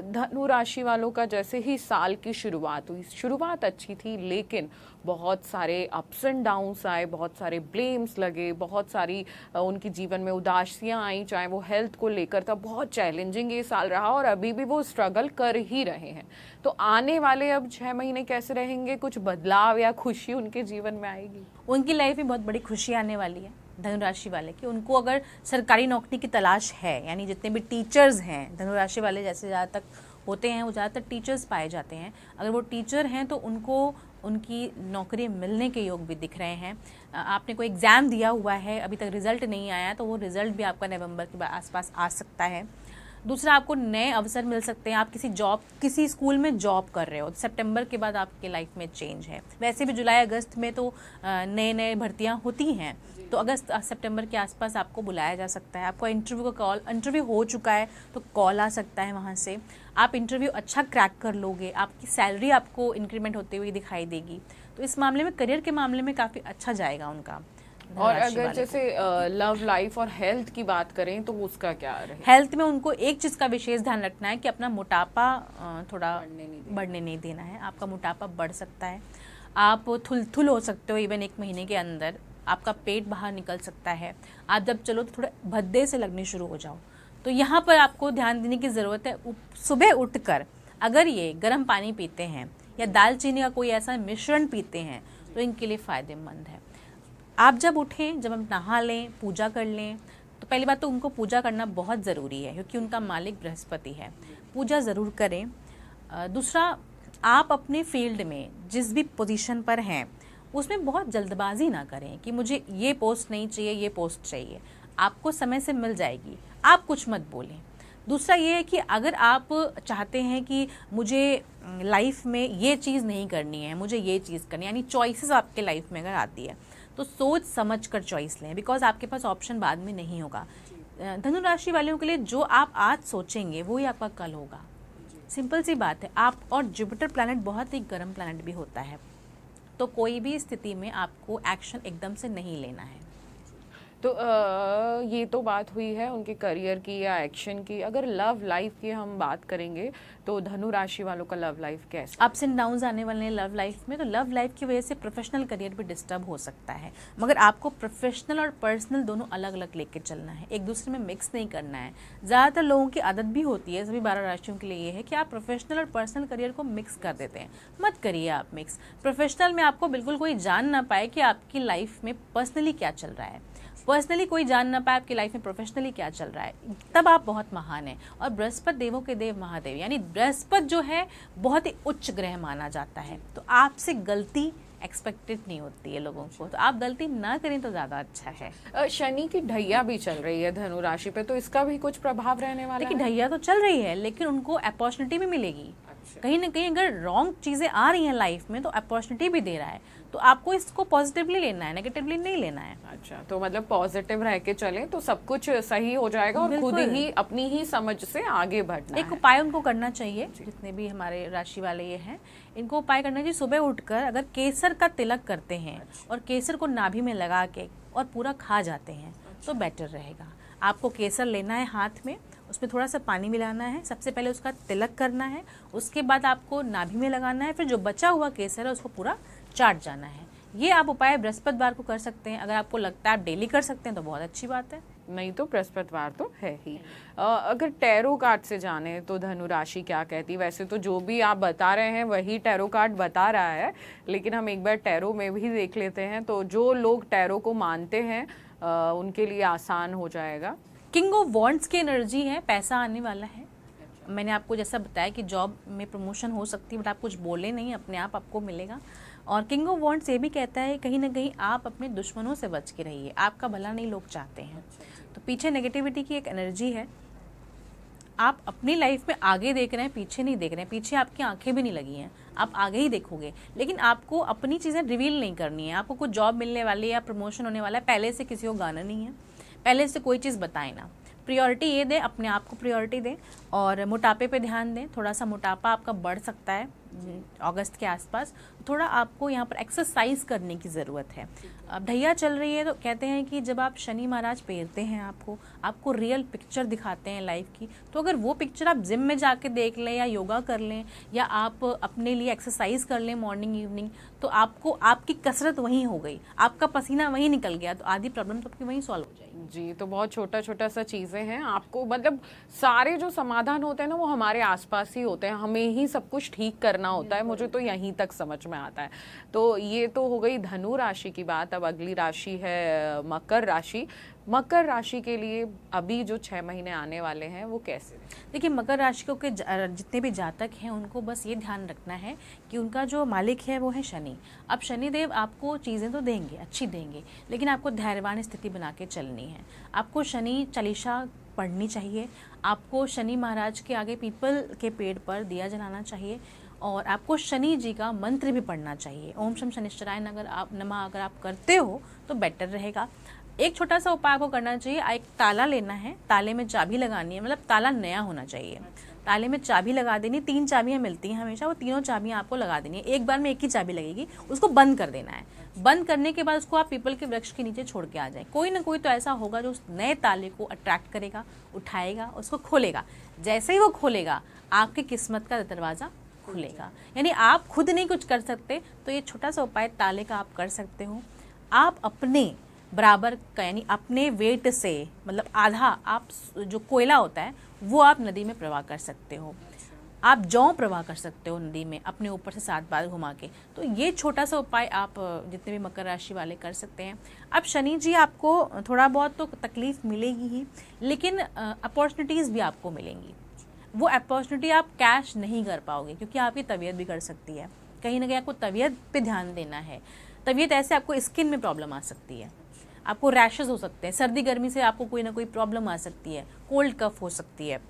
धनु राशि वालों का जैसे ही साल की शुरुआत हुई, शुरुआत अच्छी थी, लेकिन बहुत सारे अप्स एंड डाउन्स आए, बहुत सारे ब्लेम्स लगे, बहुत सारी उनकी जीवन में उदासियां आई, चाहे वो हेल्थ को लेकर था। बहुत चैलेंजिंग ये साल रहा और अभी भी वो स्ट्रगल कर ही रहे हैं। तो आने वाले अब 6 महीने कैसे रहेंगे, कुछ बदलाव या खुशी उनके जीवन में आएगी? उनकी लाइफ में बहुत बड़ी खुशी आने वाली है धनुराशि वाले की। उनको अगर सरकारी नौकरी की तलाश है, यानी जितने भी टीचर्स हैं, धनुराशि वाले जैसे ज़्यादातर होते हैं वो ज़्यादातर टीचर्स पाए जाते हैं, अगर वो टीचर हैं तो उनको उनकी नौकरी मिलने के योग भी दिख रहे हैं। आपने कोई एग्ज़ाम दिया हुआ है, अभी तक रिज़ल्ट नहीं आया, तो वो रिज़ल्ट भी आपका नवंबर के आसपास आ सकता है। दूसरा, आपको नए अवसर मिल सकते हैं। आप किसी स्कूल में जॉब कर रहे हो, सितंबर के बाद आपके लाइफ में चेंज है। वैसे भी जुलाई अगस्त में तो नए भर्तियां होती हैं, तो अगस्त सितंबर के आसपास आपको बुलाया जा सकता है। आपको इंटरव्यू हो चुका है तो कॉल आ सकता है वहाँ से। आप इंटरव्यू अच्छा क्रैक कर लोगे, आपकी सैलरी आपको इंक्रीमेंट होते हुए दिखाई देगी। तो इस मामले में, करियर के मामले में काफ़ी अच्छा जाएगा उनका। और अगर जैसे लव लाइफ और हेल्थ की बात करें तो उसका क्या है? हेल्थ में उनको एक चीज़ का विशेष ध्यान रखना है कि अपना मोटापा थोड़ा बढ़ने नहीं देना है। आपका मोटापा बढ़ सकता है, आप थुल हो सकते हो इवन 1 महीने के अंदर, आपका पेट बाहर निकल सकता है। आप जब चलो तो थोड़ा भद्दे से लगने शुरू हो जाओ। तो यहाँ पर आपको ध्यान देने की ज़रूरत है। सुबह उठकर अगर ये गर्म पानी पीते हैं या दालचीनी का कोई ऐसा मिश्रण पीते हैं तो इनके लिए फ़ायदेमंद है। आप जब उठें, जब आप नहा लें, पूजा कर लें, तो पहली बात तो उनको पूजा करना बहुत ज़रूरी है क्योंकि उनका मालिक बृहस्पति है। पूजा ज़रूर करें। दूसरा, आप अपने फील्ड में जिस भी पोजीशन पर हैं उसमें बहुत जल्दबाजी ना करें कि मुझे ये पोस्ट नहीं चाहिए, ये पोस्ट चाहिए। आपको समय से मिल जाएगी, आप कुछ मत बोलें। दूसरा ये है कि अगर आप चाहते हैं कि मुझे लाइफ में ये चीज़ नहीं करनी है, मुझे ये चीज़ करनी है, यानी चॉइसेस आपके लाइफ में अगर आती है तो सोच समझ कर चॉइस लें, बिकॉज आपके पास ऑप्शन बाद में नहीं होगा। धनु राशि वालों के लिए जो आप आज सोचेंगे वो ही आपका कल होगा। सिंपल सी बात है। आप और जुपिटर प्लैनेट बहुत ही गर्म प्लैनेट भी होता है, तो कोई भी स्थिति में आपको एक्शन एकदम से नहीं लेना है। तो ये तो बात हुई है उनके करियर की या एक्शन की। अगर लव लाइफ की हम बात करेंगे तो धनु राशि वालों का लव लाइफ कैसा? अप्स एंड डाउन्स आने वाले हैं लव लाइफ में, तो लव लाइफ की वजह से प्रोफेशनल करियर भी डिस्टर्ब हो सकता है, मगर आपको प्रोफेशनल और पर्सनल दोनों अलग अलग लेके चलना है, एक दूसरे में मिक्स नहीं करना है। ज़्यादातर लोगों की आदत भी होती है, सभी 12 राशियों के लिए ये है कि आप प्रोफेशनल और पर्सनल करियर को मिक्स कर देते हैं। मत करिए आप मिक्स। प्रोफेशनल में आपको बिल्कुल कोई जान ना पाए कि आपकी लाइफ में पर्सनली क्या चल रहा है, पर्सनली कोई जान ना पाए आपकी लाइफ में प्रोफेशनली क्या चल रहा है, तब आप बहुत महान हैं। और बृहस्पति देवों के देव महादेव, यानी बृहस्पति जो है बहुत ही उच्च ग्रह माना जाता है, तो आपसे गलती एक्सपेक्टेड नहीं होती है लोगों को, तो आप गलती ना करें तो ज़्यादा अच्छा है। शनि की ढैया भी चल रही है धनु राशि पे, तो इसका भी कुछ प्रभाव रहने वाला है? देखिए, ढैया तो चल रही है लेकिन उनको अपॉर्चुनिटी भी मिलेगी। कहीं ना कहीं अगर रॉन्ग चीज़ें आ रही हैं लाइफ में तो अपॉर्चुनिटी भी दे रहा है, तो आपको इसको पॉजिटिवली लेना है, नेगेटिवली नहीं लेना है। अच्छा, तो मतलब पॉजिटिव रह के चलें तो सब कुछ सही हो जाएगा और खुद ही अपनी ही समझ से आगे बढ़ना है। एक उपाय उनको करना चाहिए, जितने भी हमारे राशि वाले ये हैं, इनको उपाय करना चाहिए। सुबह उठकर अगर केसर का तिलक करते हैं और केसर को नाभि में लगा के और पूरा खा जाते हैं तो बेटर रहेगा। आपको केसर लेना है हाथ में, उसमें थोड़ा सा पानी मिलाना है, सबसे पहले उसका तिलक करना है, उसके बाद आपको नाभि में लगाना है, फिर जो बचा हुआ केसर है उसको पूरा चाट जाना है। ये आप उपाय बृहस्पतिवार को कर सकते हैं। अगर आपको लगता है आप डेली कर सकते हैं तो बहुत अच्छी बात है, नहीं तो बृहस्पतिवार तो है ही। अगर टैरो कार्ड से जाने तो धनु राशि क्या कहती? वैसे तो जो भी आप बता रहे हैं वही टैरो कार्ड बता रहा है, लेकिन हम एक बार टैरो में भी देख लेते हैं, तो जो लोग टैरो को मानते हैं उनके लिए आसान हो जाएगा। किंग ऑफ वॉन्ड्स की एनर्जी है, पैसा आने वाला है। मैंने आपको जैसा बताया कि जॉब में प्रमोशन हो सकती है, बट आप कुछ बोले नहीं, अपने आप आपको मिलेगा। और किंग ऑफ वॉन्ड्स ये भी कहता है कहीं ना कहीं आप अपने दुश्मनों से बच के रहिए, आपका भला नहीं लोग चाहते हैं। तो पीछे नेगेटिविटी की एक एनर्जी है, आप अपनी लाइफ में आगे देख रहे हैं, पीछे नहीं देख रहे हैं। पीछे आपकी आंखें भी नहीं लगी हैं, आप आगे ही देखोगे, लेकिन आपको अपनी चीज़ें रिवील नहीं करनी है। आपको कुछ जॉब मिलने वाली है या प्रमोशन होने वाला है, पहले से किसी को गाना नहीं है, पहले से कोई चीज़ बताए ना। प्रायोरिटी ये दें, अपने आप को प्रायोरिटी दें और मोटापे पे ध्यान दें। थोड़ा सा मोटापा आपका बढ़ सकता है अगस्त के आसपास, थोड़ा आपको यहाँ पर एक्सरसाइज करने की ज़रूरत है। अब ढैया चल रही है तो कहते हैं कि जब आप शनि महाराज पेरते हैं आपको रियल पिक्चर दिखाते हैं लाइफ की, तो अगर वो पिक्चर आप जिम में जाके देख लें या योगा कर लें या आप अपने लिए एक्सरसाइज कर लें मॉर्निंग इवनिंग, तो आपको आपकी कसरत वहीं हो गई, आपका पसीना वहीं निकल गया, तो आधी प्रॉब्लम तो आपकी वहीं सॉल्व हो जाएगी। जी, तो बहुत छोटा छोटा सा चीज़ें हैं। आपको मतलब सारे जो समाधान होते हैं ना वो हमारे आसपास ही होते हैं, हमें ही सब कुछ ठीक करना होता है, मुझे तो यहीं तक समझ में आता है। तो ये तो हो गई धनु राशि की बात। अब अगली राशि है मकर राशि। मकर राशि के लिए अभी जो 6 महीने आने वाले हैं वो कैसे? देखिए, मकर राशि के जितने भी जातक हैं उनको बस ये ध्यान रखना है कि उनका जो मालिक है वो है शनि। अब शनिदेव आपको चीज़ें तो देंगे, अच्छी देंगे, लेकिन आपको धैर्यवान स्थिति बना के चलनी है। आपको शनि चालीसा पढ़नी चाहिए, आपको शनि महाराज के आगे पीपल के पेड़ पर दिया जलाना चाहिए और आपको शनि जी का मंत्र भी पढ़ना चाहिए। ओम शम शनिश्चराय नमः अगर आप करते हो तो बेटर रहेगा। एक छोटा सा उपाय आपको करना चाहिए, एक ताला लेना है, ताले में चाबी लगानी है, मतलब ताला नया होना चाहिए, ताले में चाबी लगा देनी। 3 चाबियां मिलती हैं हमेशा, वो तीनों चाबियां आपको लगा देनी है। एक बार में एक ही चाबी लगेगी, उसको बंद कर देना है। बंद करने के बाद उसको आप पीपल के वृक्ष के नीचे छोड़ के आ जाए। कोई ना कोई तो ऐसा होगा जो उस नए ताले को अट्रैक्ट करेगा, उठाएगा, उसको खोलेगा। जैसे ही वो खोलेगा आपकी किस्मत का दरवाज़ा खुलेगा। यानी आप खुद नहीं कुछ कर सकते तो ये छोटा सा उपाय ताले का आप कर सकते हो। आप अपने बराबर का यानी अपने वेट से, मतलब आधा आप जो कोयला होता है वो आप नदी में प्रवाह कर सकते हो। आप जौ प्रवाह कर सकते हो नदी में अपने ऊपर से 7 बार घुमा के। तो ये छोटा सा उपाय आप जितने भी मकर राशि वाले कर सकते हैं। अब शनि जी आपको थोड़ा बहुत तो तकलीफ मिलेगी ही, लेकिन अपॉर्चुनिटीज़ भी आपको मिलेंगी। वो अपॉर्चुनिटी आप कैश नहीं कर पाओगे क्योंकि आपकी तबीयत बिगड़ सकती है। कहीं ना कहीं आपको तबीयत पे ध्यान देना है। तबीयत ऐसे आपको स्किन में प्रॉब्लम आ सकती है, आपको रैशेस हो सकते हैं, सर्दी गर्मी से आपको कोई ना कोई प्रॉब्लम आ सकती है, कोल्ड कफ हो सकती है,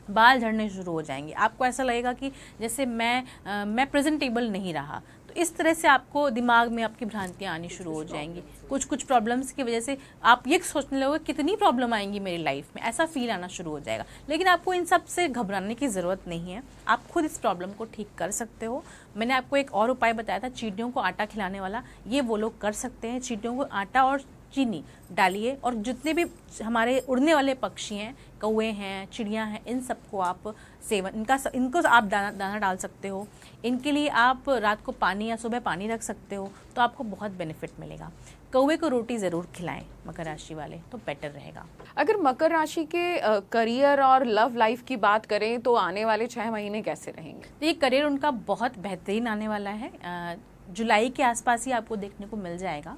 बाल झड़ने शुरू हो जाएंगे, आपको ऐसा लगेगा कि जैसे मैं प्रेजेंटेबल नहीं रहा। तो इस तरह से आपको दिमाग में आपकी भ्रांतियाँ आनी शुरू हो जाएंगी। कुछ प्रॉब्लम्स की वजह से आप ये सोचने लगोगे कितनी प्रॉब्लम आएंगी मेरी लाइफ में, ऐसा फील आना शुरू हो जाएगा। लेकिन आपको इन सब से घबराने की ज़रूरत नहीं है, आप खुद इस प्रॉब्लम को ठीक कर सकते हो। मैंने आपको एक और उपाय बताया था चींटियों को आटा खिलाने वाला, ये वो लोग कर सकते हैं। चींटियों को आटा और चीनी डालिए और जितने भी हमारे उड़ने वाले पक्षी हैं, कौवे हैं, चिड़ियाँ हैं, इन सबको आप सेवन इनको आप दाना डाल सकते हो। इनके लिए आप रात को पानी या सुबह पानी रख सकते हो, तो आपको बहुत बेनिफिट मिलेगा। कौवे को रोटी ज़रूर खिलाएं मकर राशि वाले, तो बेटर रहेगा। अगर मकर राशि के करियर और लव लाइफ की बात करें तो आने वाले 6 महीने कैसे रहेंगे? तो ये करियर उनका बहुत बेहतरीन आने वाला है। जुलाई के आसपास ही आपको देखने को मिल जाएगा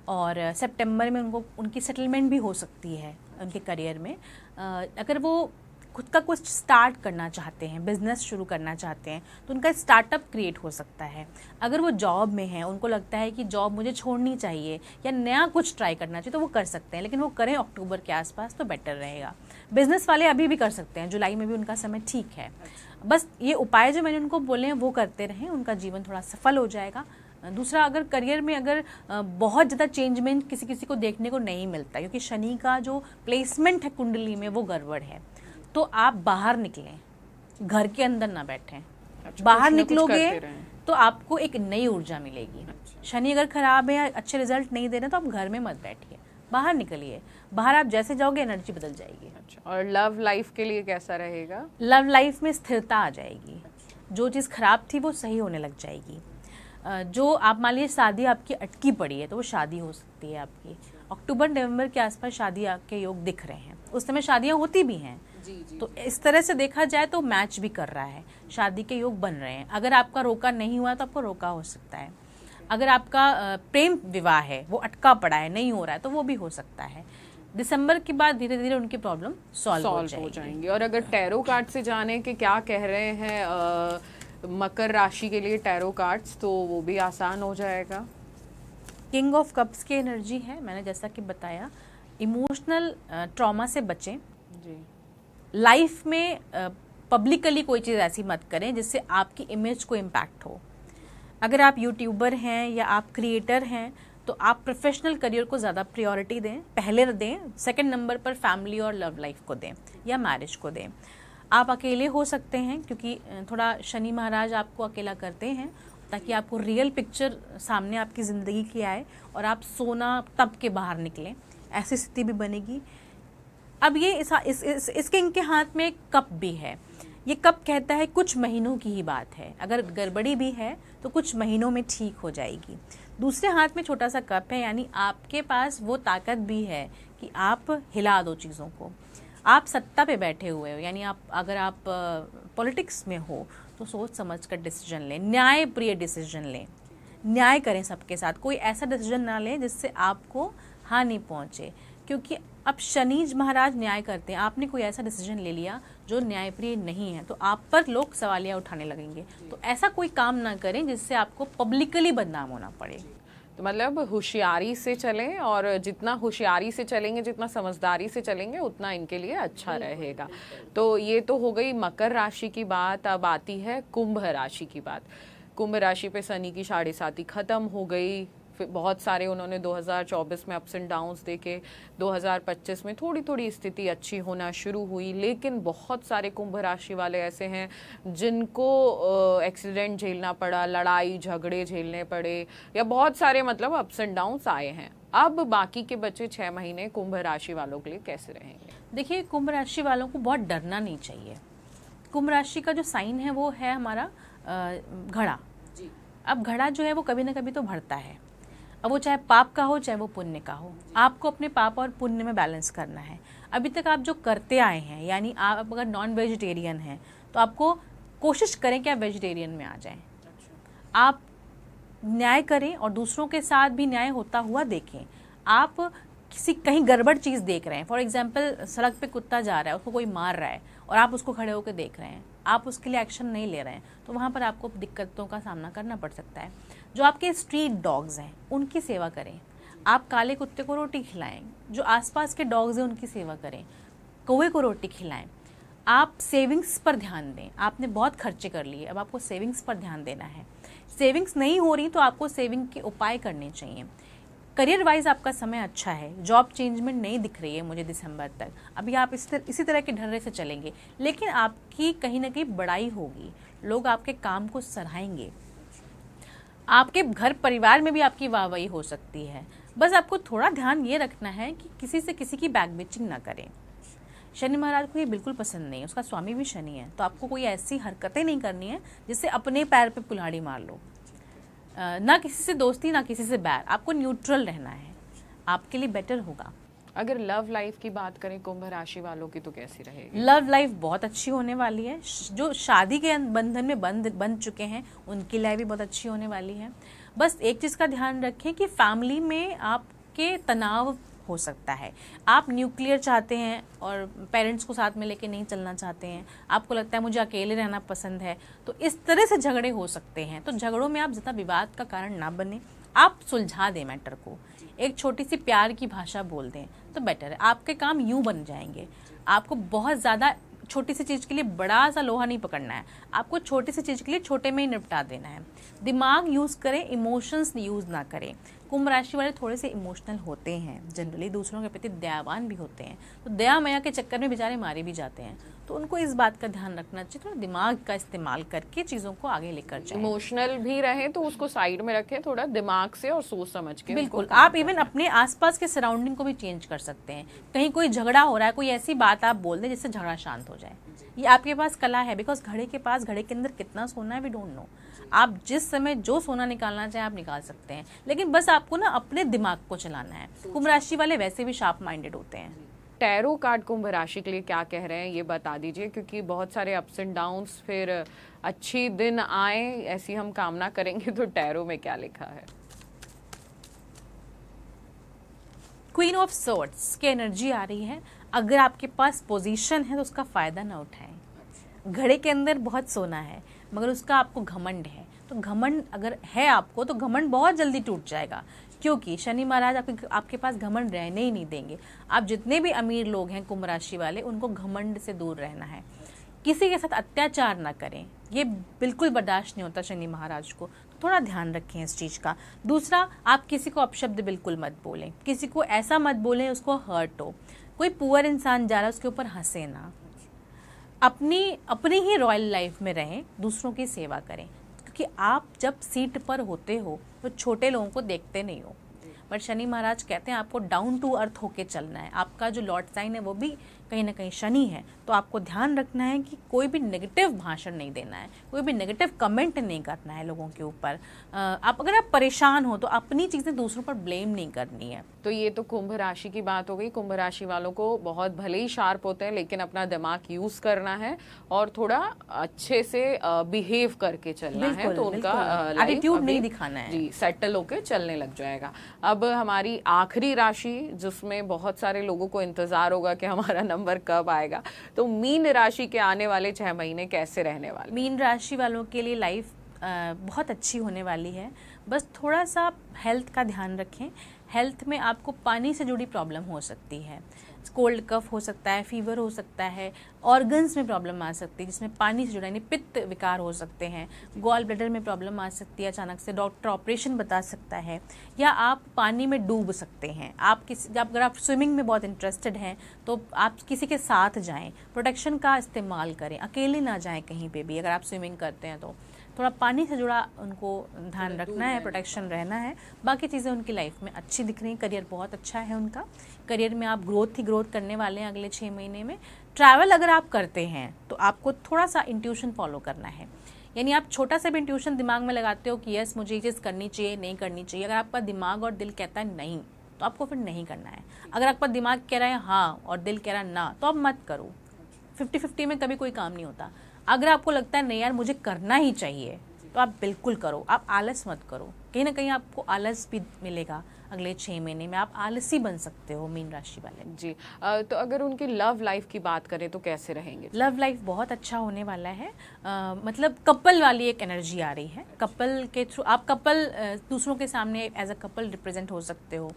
और सितंबर में उनकी सेटलमेंट भी हो सकती है उनके करियर में। अगर वो खुद का कुछ स्टार्ट करना चाहते हैं, बिजनेस शुरू करना चाहते हैं, तो उनका स्टार्टअप क्रिएट हो सकता है। अगर वो जॉब में हैं, उनको लगता है कि जॉब मुझे छोड़नी चाहिए या नया कुछ ट्राई करना चाहिए, तो वो कर सकते हैं, लेकिन वो करें अक्टूबर के आसपास तो बेटर रहेगा। बिजनेस वाले अभी भी कर सकते हैं, जुलाई में भी उनका समय ठीक है। बस ये उपाय जो मैंने उनको बोले हैं वो करते रहें, उनका जीवन थोड़ा सफल हो जाएगा। दूसरा, अगर करियर में अगर बहुत ज़्यादा चेंजमेंट किसी को देखने को नहीं मिलता, क्योंकि शनि का जो प्लेसमेंट है कुंडली में वो गड़बड़ है, तो आप बाहर निकलें, घर के अंदर ना बैठें। बाहर निकलोगे तो आपको एक नई ऊर्जा मिलेगी। शनि अगर खराब है, अच्छे रिजल्ट नहीं दे रहे, तो आप घर में मत बैठिए, बाहर निकलिए। बाहर आप जैसे जाओगे एनर्जी बदल जाएगी। और लव लाइफ के लिए कैसा रहेगा? लव लाइफ में स्थिरता आ जाएगी। जो चीज़ खराब थी वो सही होने लग जाएगी। जो आप मान लीजिए शादी आपकी अटकी पड़ी है, तो वो शादी हो सकती है आपकी। अक्टूबर नवंबर के आसपास शादी के योग दिख रहे हैं, उस समय शादियां होती भी हैं। तो इस तरह से देखा जाए तो मैच भी कर रहा है, शादी के योग बन रहे हैं। अगर आपका रोका नहीं हुआ तो आपको रोका हो सकता है। अगर आपका प्रेम विवाह है, वो अटका पड़ा है, नहीं हो रहा है, तो वो भी हो सकता है। दिसंबर के बाद धीरे धीरे उनकी प्रॉब्लम सॉल्व हो जाएंगी। और अगर टैरो कार्ड से जाने के क्या कह रहे हैं मकर राशि के लिए टैरो कार्ड्स, तो वो भी आसान हो जाएगा। किंग ऑफ कप्स की एनर्जी है, मैंने जैसा कि बताया। इमोशनल ट्रॉमा से बचें जी। लाइफ में पब्लिकली कोई चीज़ ऐसी मत करें जिससे आपकी इमेज को इम्पैक्ट हो। अगर आप यूट्यूबर हैं या आप क्रिएटर हैं, तो आप प्रोफेशनल करियर को ज़्यादा प्रायोरिटी दें, पहले दें। सेकंड नंबर पर फैमिली और लव लाइफ को दें या मैरिज को दें। आप अकेले हो सकते हैं, क्योंकि थोड़ा शनि महाराज आपको अकेला करते हैं, ताकि आपको रियल पिक्चर सामने आपकी ज़िंदगी की आए और आप सोना तब के बाहर निकलें, ऐसी स्थिति भी बनेगी। अब ये इसके इनके हाथ में एक कप भी है। ये कप कहता है कुछ महीनों की ही बात है, अगर गड़बड़ी भी है तो कुछ महीनों में ठीक हो जाएगी। दूसरे हाथ में छोटा सा कप है, यानी आपके पास वो ताकत भी है कि आप हिला दो चीज़ों को। आप सत्ता पे बैठे हुए हो, यानी अगर आप पॉलिटिक्स में हो तो सोच समझ कर डिसीजन लें, न्याय प्रिय डिसीजन लें, न्याय करें सबके साथ। कोई ऐसा डिसीजन ना लें जिससे आपको हानि पहुंचे, क्योंकि अब शनि महाराज न्याय करते हैं। आपने कोई ऐसा डिसीजन ले लिया जो न्यायप्रिय नहीं है, तो आप पर लोग सवालियां उठाने लगेंगे। तो ऐसा कोई काम ना करें जिससे आपको पब्लिकली बदनाम होना पड़े। तो मतलब होशियारी से चलें, और जितना होशियारी से चलेंगे, जितना समझदारी से चलेंगे, उतना इनके लिए अच्छा रहेगा। तो ये तो हो गई मकर राशि की बात। अब आती है कुंभ राशि की बात। कुंभ राशि पे शनि की 7.5 खत्म हो गई। फिर बहुत सारे उन्होंने 2024 में अप्स एंड डाउन्स देखे, 2025 में थोड़ी थोड़ी स्थिति अच्छी होना शुरू हुई, लेकिन बहुत सारे कुंभ राशि वाले ऐसे हैं जिनको एक्सीडेंट झेलना पड़ा, लड़ाई झगड़े झेलने पड़े, या बहुत सारे मतलब अप्स एंड डाउन्स आए हैं। अब बाकी के बचे 6 महीने कुंभ राशि वालों के लिए कैसे रहेंगे? देखिए, कुंभ राशि वालों को बहुत डरना नहीं चाहिए। कुंभ राशि का जो साइन है वो है हमारा घड़ा। अब घड़ा जो है वो कभी ना कभी तो भरता है। अब वो चाहे पाप का हो चाहे वो पुण्य का हो, आपको अपने पाप और पुण्य में बैलेंस करना है। अभी तक आप जो करते आए हैं, यानी आप अगर नॉन वेजिटेरियन हैं तो आपको कोशिश करें कि आप वेजिटेरियन में आ जाएं। आप न्याय करें और दूसरों के साथ भी न्याय होता हुआ देखें। आप किसी कहीं गड़बड़ चीज़ देख रहे हैं, फॉर एग्जांपल सड़क पे कुत्ता जा रहा है, उसको कोई मार रहा है और आप उसको खड़े होकर देख रहे हैं, आप उसके लिए एक्शन नहीं ले रहे हैं, तो वहाँ पर आपको दिक्कतों का सामना करना पड़ सकता है। जो आपके स्ट्रीट डॉग्स हैं उनकी सेवा करें। आप काले कुत्ते को रोटी खिलाएं, जो आसपास के डॉग्स हैं उनकी सेवा करें, कौवे को रोटी खिलाएं। आप सेविंग्स पर ध्यान दें। आपने बहुत खर्चे कर लिए, अब आपको सेविंग्स पर ध्यान देना है। सेविंग्स नहीं हो रही तो आपको सेविंग के उपाय करने चाहिए। करियर वाइज आपका समय अच्छा है, जॉब चेंजमेंट नहीं दिख रही है मुझे दिसंबर तक। अभी आप इसी तरह के ढर्रे से चलेंगे, लेकिन आपकी कहीं ना कहीं बड़ाई होगी, लोग आपके काम को सराहेंगे। आपके घर परिवार में भी आपकी वाहवाही हो सकती है। बस आपको थोड़ा ध्यान ये रखना है कि किसी से किसी की बैक बिचिंग ना करें। शनि महाराज को ये बिल्कुल पसंद नहीं है, उसका स्वामी भी शनि है, तो आपको कोई ऐसी हरकतें नहीं करनी है जिससे अपने पैर पे कुल्हाड़ी मार लो। ना किसी से दोस्ती ना किसी से बैर, आपको न्यूट्रल रहना है, आपके लिए बेटर होगा। अगर लव लाइफ की बात करें कुंभ राशि वालों की तो कैसी रहेगी? लव लाइफ बहुत अच्छी होने वाली है। जो शादी के बंधन में बंध चुके हैं उनकी लाइफ भी बहुत अच्छी होने वाली है। बस एक चीज़ का ध्यान रखें कि फैमिली में आपके तनाव हो सकता है। आप न्यूक्लियर चाहते हैं और पेरेंट्स को साथ में लेके नहीं चलना चाहते हैं, आपको लगता है मुझे अकेले रहना पसंद है, तो इस तरह से झगड़े हो सकते हैं। तो झगड़ों में आप ज़्यादा विवाद का कारण ना बने, आप सुलझा दें मैटर को, एक छोटी सी प्यार की भाषा बोल दें तो बेटर है। आपके काम यूं बन जाएंगे। आपको बहुत ज़्यादा छोटी सी चीज़ के लिए बड़ा सा लोहा नहीं पकड़ना है, आपको छोटी सी चीज़ के लिए छोटे में ही निपटा देना है। दिमाग यूज़ करें, इमोशंस यूज़ ना करें। कुंभ राशि वाले थोड़े से इमोशनल होते हैं, जनरली दूसरों के प्रति दयावान भी होते हैं, तो दया माया के चक्कर में बेचारे मारे भी जाते हैं। तो उनको इस बात का ध्यान रखना चाहिए, थोड़ा दिमाग का इस्तेमाल करके चीज़ों को आगे लेकर जाएं। इमोशनल भी रहें तो उसको साइड में रखें, थोड़ा दिमाग से और सोच समझ के। बिल्कुल, आप इवन अपने आसपास के सराउंडिंग को भी चेंज कर सकते हैं। कहीं कोई झगड़ा हो रहा है, कोई ऐसी बात आप बोल दें जिससे झगड़ा शांत हो जाए। ये आपके पास कला है, बिकॉज घड़े के अंदर कितना सोना है वी डोंट नो। आप जिस समय जो सोना निकालना चाहे आप निकाल सकते हैं, लेकिन बस आपको ना अपने दिमाग को चलाना है। कुंभ राशि वाले वैसे भी शार्प माइंडेड होते हैं। टैरो कार्ड कुंभ राशि के लिए क्या कह रहे हैं ये बता दीजिए, क्योंकि बहुत सारे अप्स एंड डाउन्स, फिर अच्छी दिन आए ऐसी हम कामना करेंगे। तो टैरो में क्या लिखा है? क्वीन ऑफ सोर्ड्स की एनर्जी आ रही है। अगर आपके पास पोजीशन है तो उसका फ़ायदा ना उठाएं। घड़े के अंदर बहुत सोना है मगर उसका आपको घमंड है, तो घमंड अगर है आपको तो घमंड बहुत जल्दी टूट जाएगा, क्योंकि शनि महाराज आपके पास घमंड रहने ही नहीं देंगे। आप जितने भी अमीर लोग हैं कुंभ राशि वाले, उनको घमंड से दूर रहना है। किसी के साथ अत्याचार ना करें, ये बिल्कुल बर्दाश्त नहीं होता शनि महाराज को, तो थोड़ा ध्यान रखें इस चीज़ का। दूसरा, आप किसी को अपशब्द बिल्कुल मत बोलें, किसी को ऐसा मत बोलें उसको हर्ट हो। कोई पुअर इंसान जा रहा है उसके ऊपर हंसे ना। अपनी ही रॉयल लाइफ में रहें, दूसरों की सेवा करें, क्योंकि आप जब सीट पर होते हो तो छोटे लोगों को देखते नहीं हो। बट शनि महाराज कहते हैं आपको डाउन टू अर्थ होके चलना है। आपका जो लॉर्ड साइन है वो भी कहीं ना कहीं शनि है, तो आपको ध्यान रखना है कि कोई भी नेगेटिव भाषण नहीं देना है, कोई भी नेगेटिव कमेंट नहीं करना है लोगों के ऊपर। अगर आप परेशान हो तो अपनी चीज़ें दूसरों पर ब्लेम नहीं करनी है। तो ये तो कुंभ राशि की बात हो गई। कुंभ राशि वालों को बहुत भले ही शार्प होते हैं, लेकिन अपना दिमाग यूज करना है और थोड़ा अच्छे से बिहेव करके चलना है, तो उनका एटीट्यूड नहीं दिखाना है जी, सेटल होके चलने लग जाएगा। अब हमारी आखिरी राशि, जिसमें बहुत सारे लोगों को इंतजार होगा कि हमारा नंबर कब आएगा, तो मीन राशि के आने वाले 6 महीने कैसे रहने वाले? मीन राशि वालों के लिए लाइफ बहुत अच्छी होने वाली है। बस थोड़ा सा हेल्थ का ध्यान रखें। हेल्थ में आपको पानी से जुड़ी प्रॉब्लम हो सकती है, कोल्ड कफ हो सकता है, फीवर हो सकता है, ऑर्गन्स में प्रॉब्लम आ सकती है जिसमें पानी से जुड़ा, यानी पित्त विकार हो सकते हैं, गॉल ब्लैडर में प्रॉब्लम आ सकती है, अचानक से डॉक्टर ऑपरेशन बता सकता है, या आप पानी में डूब सकते हैं। अगर आप स्विमिंग में बहुत इंटरेस्टेड हैं तो आप किसी के साथ जाएं, प्रोटेक्शन का इस्तेमाल करें, अकेले ना जाएं कहीं पे भी। अगर आप स्विमिंग करते हैं तो थोड़ा पानी से जुड़ा उनको ध्यान रखना है, प्रोटेक्शन रहना है। बाकी चीज़ें उनकी लाइफ में अच्छी दिख रही हैं, करियर बहुत अच्छा है उनका। करियर में आप ग्रोथ करने वाले हैं अगले 6 महीने में। ट्रैवल अगर आप करते हैं तो आपको थोड़ा सा इंट्यूशन फॉलो करना है, यानी आप छोटा सा भी इंट्यूशन दिमाग में लगाते हो कि यस मुझे ये चीज़ करनी चाहिए, नहीं करनी चाहिए। अगर आपका दिमाग और दिल कहता है नहीं, तो आपको फिर नहीं करना है। अगर आपका दिमाग कह रहा है हाँ और दिल कह रहा है ना, तो आप मत करो। 50-50 में कभी कोई काम नहीं होता। अगर आपको लगता है नहीं यार मुझे करना ही चाहिए, तो आप बिल्कुल करो, आप आलस मत करो। कहीं ना कहीं आपको आलस भी मिलेगा, अगले 6 महीने में आप आलसी बन सकते हो मीन राशि वाले। जी। तो अगर उनकी लव लाइफ की बात करें तो कैसे रहेंगे? लव लाइफ बहुत अच्छा होने वाला है। मतलब कपल वाली एक एनर्जी आ रही है। कपल के थ्रू आप दूसरों के सामने एज अ कपल रिप्रेजेंट हो सकते हो।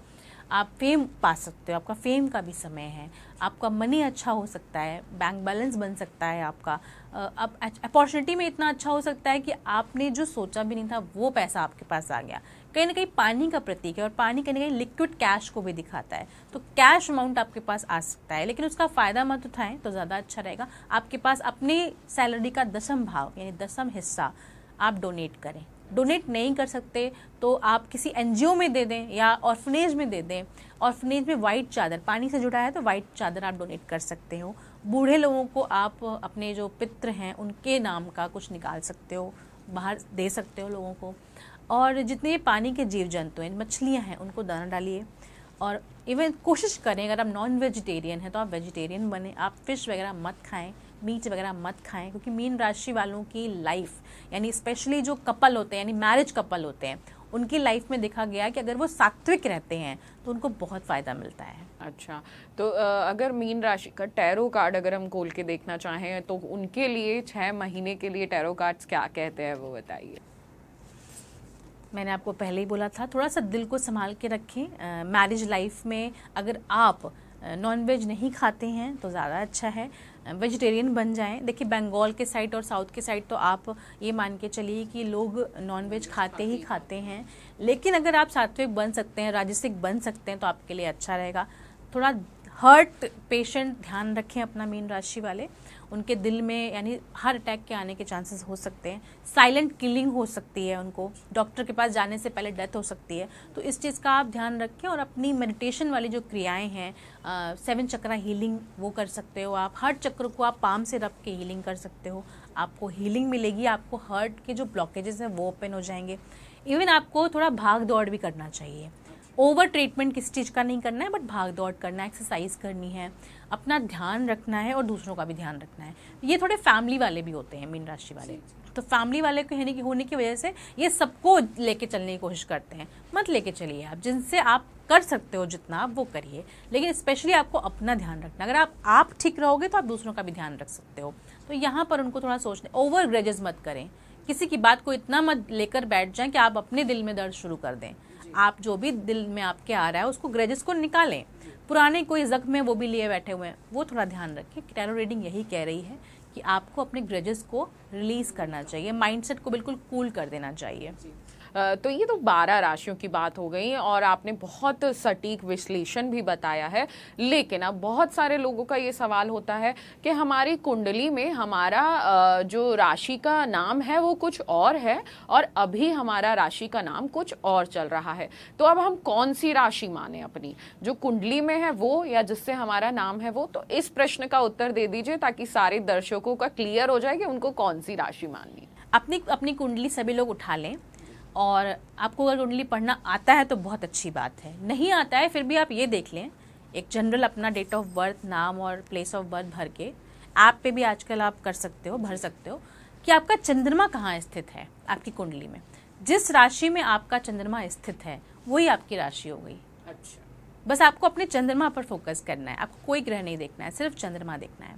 आप फेम पा सकते हो, आपका फेम का भी समय है। आपका मनी अच्छा हो सकता है, बैंक बैलेंस बन सकता है आपका। अब अपॉर्चुनिटी में इतना अच्छा हो सकता है कि आपने जो सोचा भी नहीं था वो पैसा आपके पास आ गया। कहीं ना कहीं पानी का प्रतीक है और पानी कहीं ना कहीं लिक्विड कैश को भी दिखाता है, तो कैश अमाउंट आपके पास आ सकता है, लेकिन उसका फ़ायदा मत उठाएं तो ज़्यादा अच्छा रहेगा। आपके पास अपनी सैलरी का 10th भाग यानी 10th हिस्सा आप डोनेट करें। डोनेट नहीं कर सकते तो आप किसी एनजीओ में दे दें या ऑर्फनेज में दे दें। ऑर्फनेज में वाइट चादर, पानी से जुड़ा है तो वाइट चादर आप डोनेट कर सकते हो। बूढ़े लोगों को आप अपने जो पितृ हैं उनके नाम का कुछ निकाल सकते हो, बाहर दे सकते हो लोगों को। और जितने पानी के जीव जंतु हैं, मछलियाँ हैं, उनको दाना डालिए। और इवन कोशिश करें, अगर आप नॉन वेजिटेरियन हैं तो आप वेजिटेरियन बने, आप फिश वगैरह मत खाएं, मीट वगैरह मत खाएं, क्योंकि मीन राशि वालों की लाइफ यानी स्पेशली जो कपल होते हैं यानी मैरिज कपल होते हैं उनकी लाइफ में देखा गया कि अगर वो सात्विक रहते हैं तो उनको बहुत फ़ायदा मिलता है। अच्छा, तो अगर मीन राशि का टैरो कार्ड अगर हम खोल के देखना चाहें तो उनके लिए 6 महीने के लिए टैरो कार्ड्स क्या कहते हैं वो बताइए। मैंने आपको पहले ही बोला था, थोड़ा सा दिल को संभाल के रखें। मैरिज लाइफ में अगर आप नॉन वेज नहीं खाते हैं तो ज़्यादा अच्छा है, वेजिटेरियन बन जाएं। देखिए बंगाल के साइड और साउथ के साइड तो आप ये मान के चलिए कि लोग नॉन वेज खाते ही खाते हैं, लेकिन अगर आप सात्विक बन सकते हैं, राजसिक बन सकते हैं तो आपके लिए अच्छा रहेगा। थोड़ा हार्ट पेशेंट ध्यान रखें अपना मीन राशि वाले, उनके दिल में यानी हार्ट अटैक के आने के चांसेस हो सकते हैं, साइलेंट किलिंग हो सकती है, उनको डॉक्टर के पास जाने से पहले डेथ हो सकती है। तो इस चीज़ का आप ध्यान रखें और अपनी मेडिटेशन वाली जो क्रियाएं हैं, 7 चक्रा हीलिंग वो कर सकते हो आप। हार्ट चक्र को आप पाम से रख के हीलिंग कर सकते हो, आपको हीलिंग मिलेगी, आपको हार्ट के जो ब्लॉकेजेस हैं वो ओपन हो जाएंगे। इवन आपको थोड़ा भाग दौड़ भी करना चाहिए, ओवर ट्रीटमेंट किसी चीज़ का नहीं करना है, बट भाग दौड़ करना है, एक्सरसाइज करनी है, अपना ध्यान रखना है और दूसरों का भी ध्यान रखना है। ये थोड़े फैमिली वाले भी होते हैं मीन राशि वाले, तो फैमिली वाले को होने की वजह से ये सबको लेके चलने की कोशिश करते हैं। मत लेके चलिए, आप जिनसे आप कर सकते हो जितना आप वो करिए, लेकिन स्पेशली आपको अपना ध्यान रखना। अगर आप ठीक रहोगे तो आप दूसरों का भी ध्यान रख सकते हो। तो यहाँ पर उनको थोड़ा सोचना, ओवर ग्रेजेस मत करें, किसी की बात को इतना मत लेकर बैठ जाएं कि आप अपने दिल में दर्द शुरू कर दें। आप जो भी दिल में आपके आ रहा है उसको ग्रेजेस को निकालें, पुराने कोई जख्म है वो भी लिए बैठे हुए हैं, वो थोड़ा ध्यान रखें। टैरो रीडिंग यही कह रही है कि आपको अपने ग्रेजेस को रिलीज करना चाहिए, माइंडसेट को बिल्कुल कूल कर देना चाहिए। तो ये तो 12 राशियों की बात हो गई और आपने बहुत सटीक विश्लेषण भी बताया है, लेकिन अब बहुत सारे लोगों का ये सवाल होता है कि हमारी कुंडली में हमारा जो राशि का नाम है वो कुछ और है और अभी हमारा राशि का नाम कुछ और चल रहा है। तो अब हम कौन सी राशि माने अपनी, जो कुंडली में है वो या जिससे हमारा नाम है वो? तो इस प्रश्न का उत्तर दे दीजिए ताकि सारे दर्शकों का क्लियर हो जाए कि उनको कौन सी राशि माननी है। अपनी कुंडली सभी लोग उठा लें, और आपको अगर कुंडली पढ़ना आता है तो बहुत अच्छी बात है, नहीं आता है फिर भी आप ये देख लें, एक जनरल अपना डेट ऑफ बर्थ, नाम और प्लेस ऑफ बर्थ भर के, ऐप पे भी आजकल आप कर सकते हो, भर सकते हो कि आपका चंद्रमा कहाँ स्थित है आपकी कुंडली में। जिस राशि में आपका चंद्रमा स्थित है वही आपकी राशि हो गई। अच्छा, बस आपको अपने चंद्रमा पर फोकस करना है, आपको कोई ग्रह नहीं देखना है, सिर्फ चंद्रमा देखना है।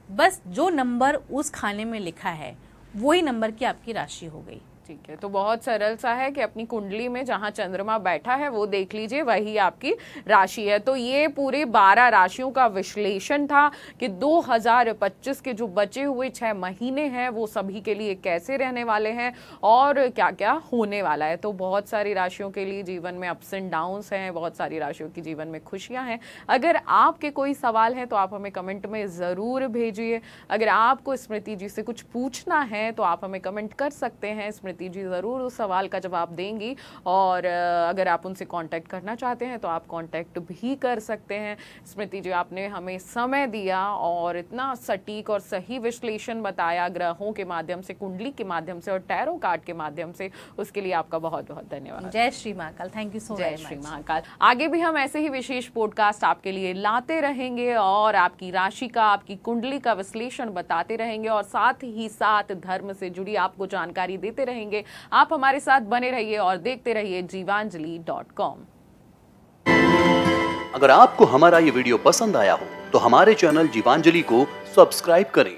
बस जो नंबर उस खाने में लिखा है वही नंबर की आपकी राशि हो गई। ठीक है, तो बहुत सरल सा है कि अपनी कुंडली में जहां चंद्रमा बैठा है वो देख लीजिए, वही आपकी राशि है। तो ये पूरे 12 राशियों का विश्लेषण था कि 2025 के जो बचे हुए 6 महीने हैं वो सभी के लिए कैसे रहने वाले हैं और क्या क्या होने वाला है। तो बहुत सारी राशियों के लिए जीवन में अप्स एंड डाउन्स हैं, बहुत सारी राशियों की जीवन में खुशियां हैं। अगर आपके कोई सवाल है तो आप हमें कमेंट में ज़रूर भेजिए। अगर आपको स्मृति जी से कुछ पूछना है तो आप हमें कमेंट कर सकते हैं। स्मृति स्मृति जी ज़रूर उस सवाल का जवाब देंगी। और अगर आप उनसे कांटेक्ट करना चाहते हैं तो आप कांटेक्ट भी कर सकते हैं। स्मृति जी, आपने हमें समय दिया और इतना सटीक और सही विश्लेषण बताया ग्रहों के माध्यम से, कुंडली के माध्यम से और टैरो कार्ड के माध्यम से, उसके लिए आपका बहुत बहुत धन्यवाद। जय Shri Mahakal. Thank you so जय मच। श्री महाकाल। आगे भी हम ऐसे ही विशेष पॉडकास्ट आपके लिए लाते रहेंगे और आपकी राशि का, आपकी कुंडली का विश्लेषण बताते रहेंगे और साथ ही साथ धर्म से जुड़ी आपको जानकारी देते रहेंगे। आप हमारे साथ बने रहिए और देखते रहिए जीवांजलि.com। अगर आपको हमारा ये वीडियो पसंद आया हो तो हमारे चैनल जीवांजलि को सब्सक्राइब करें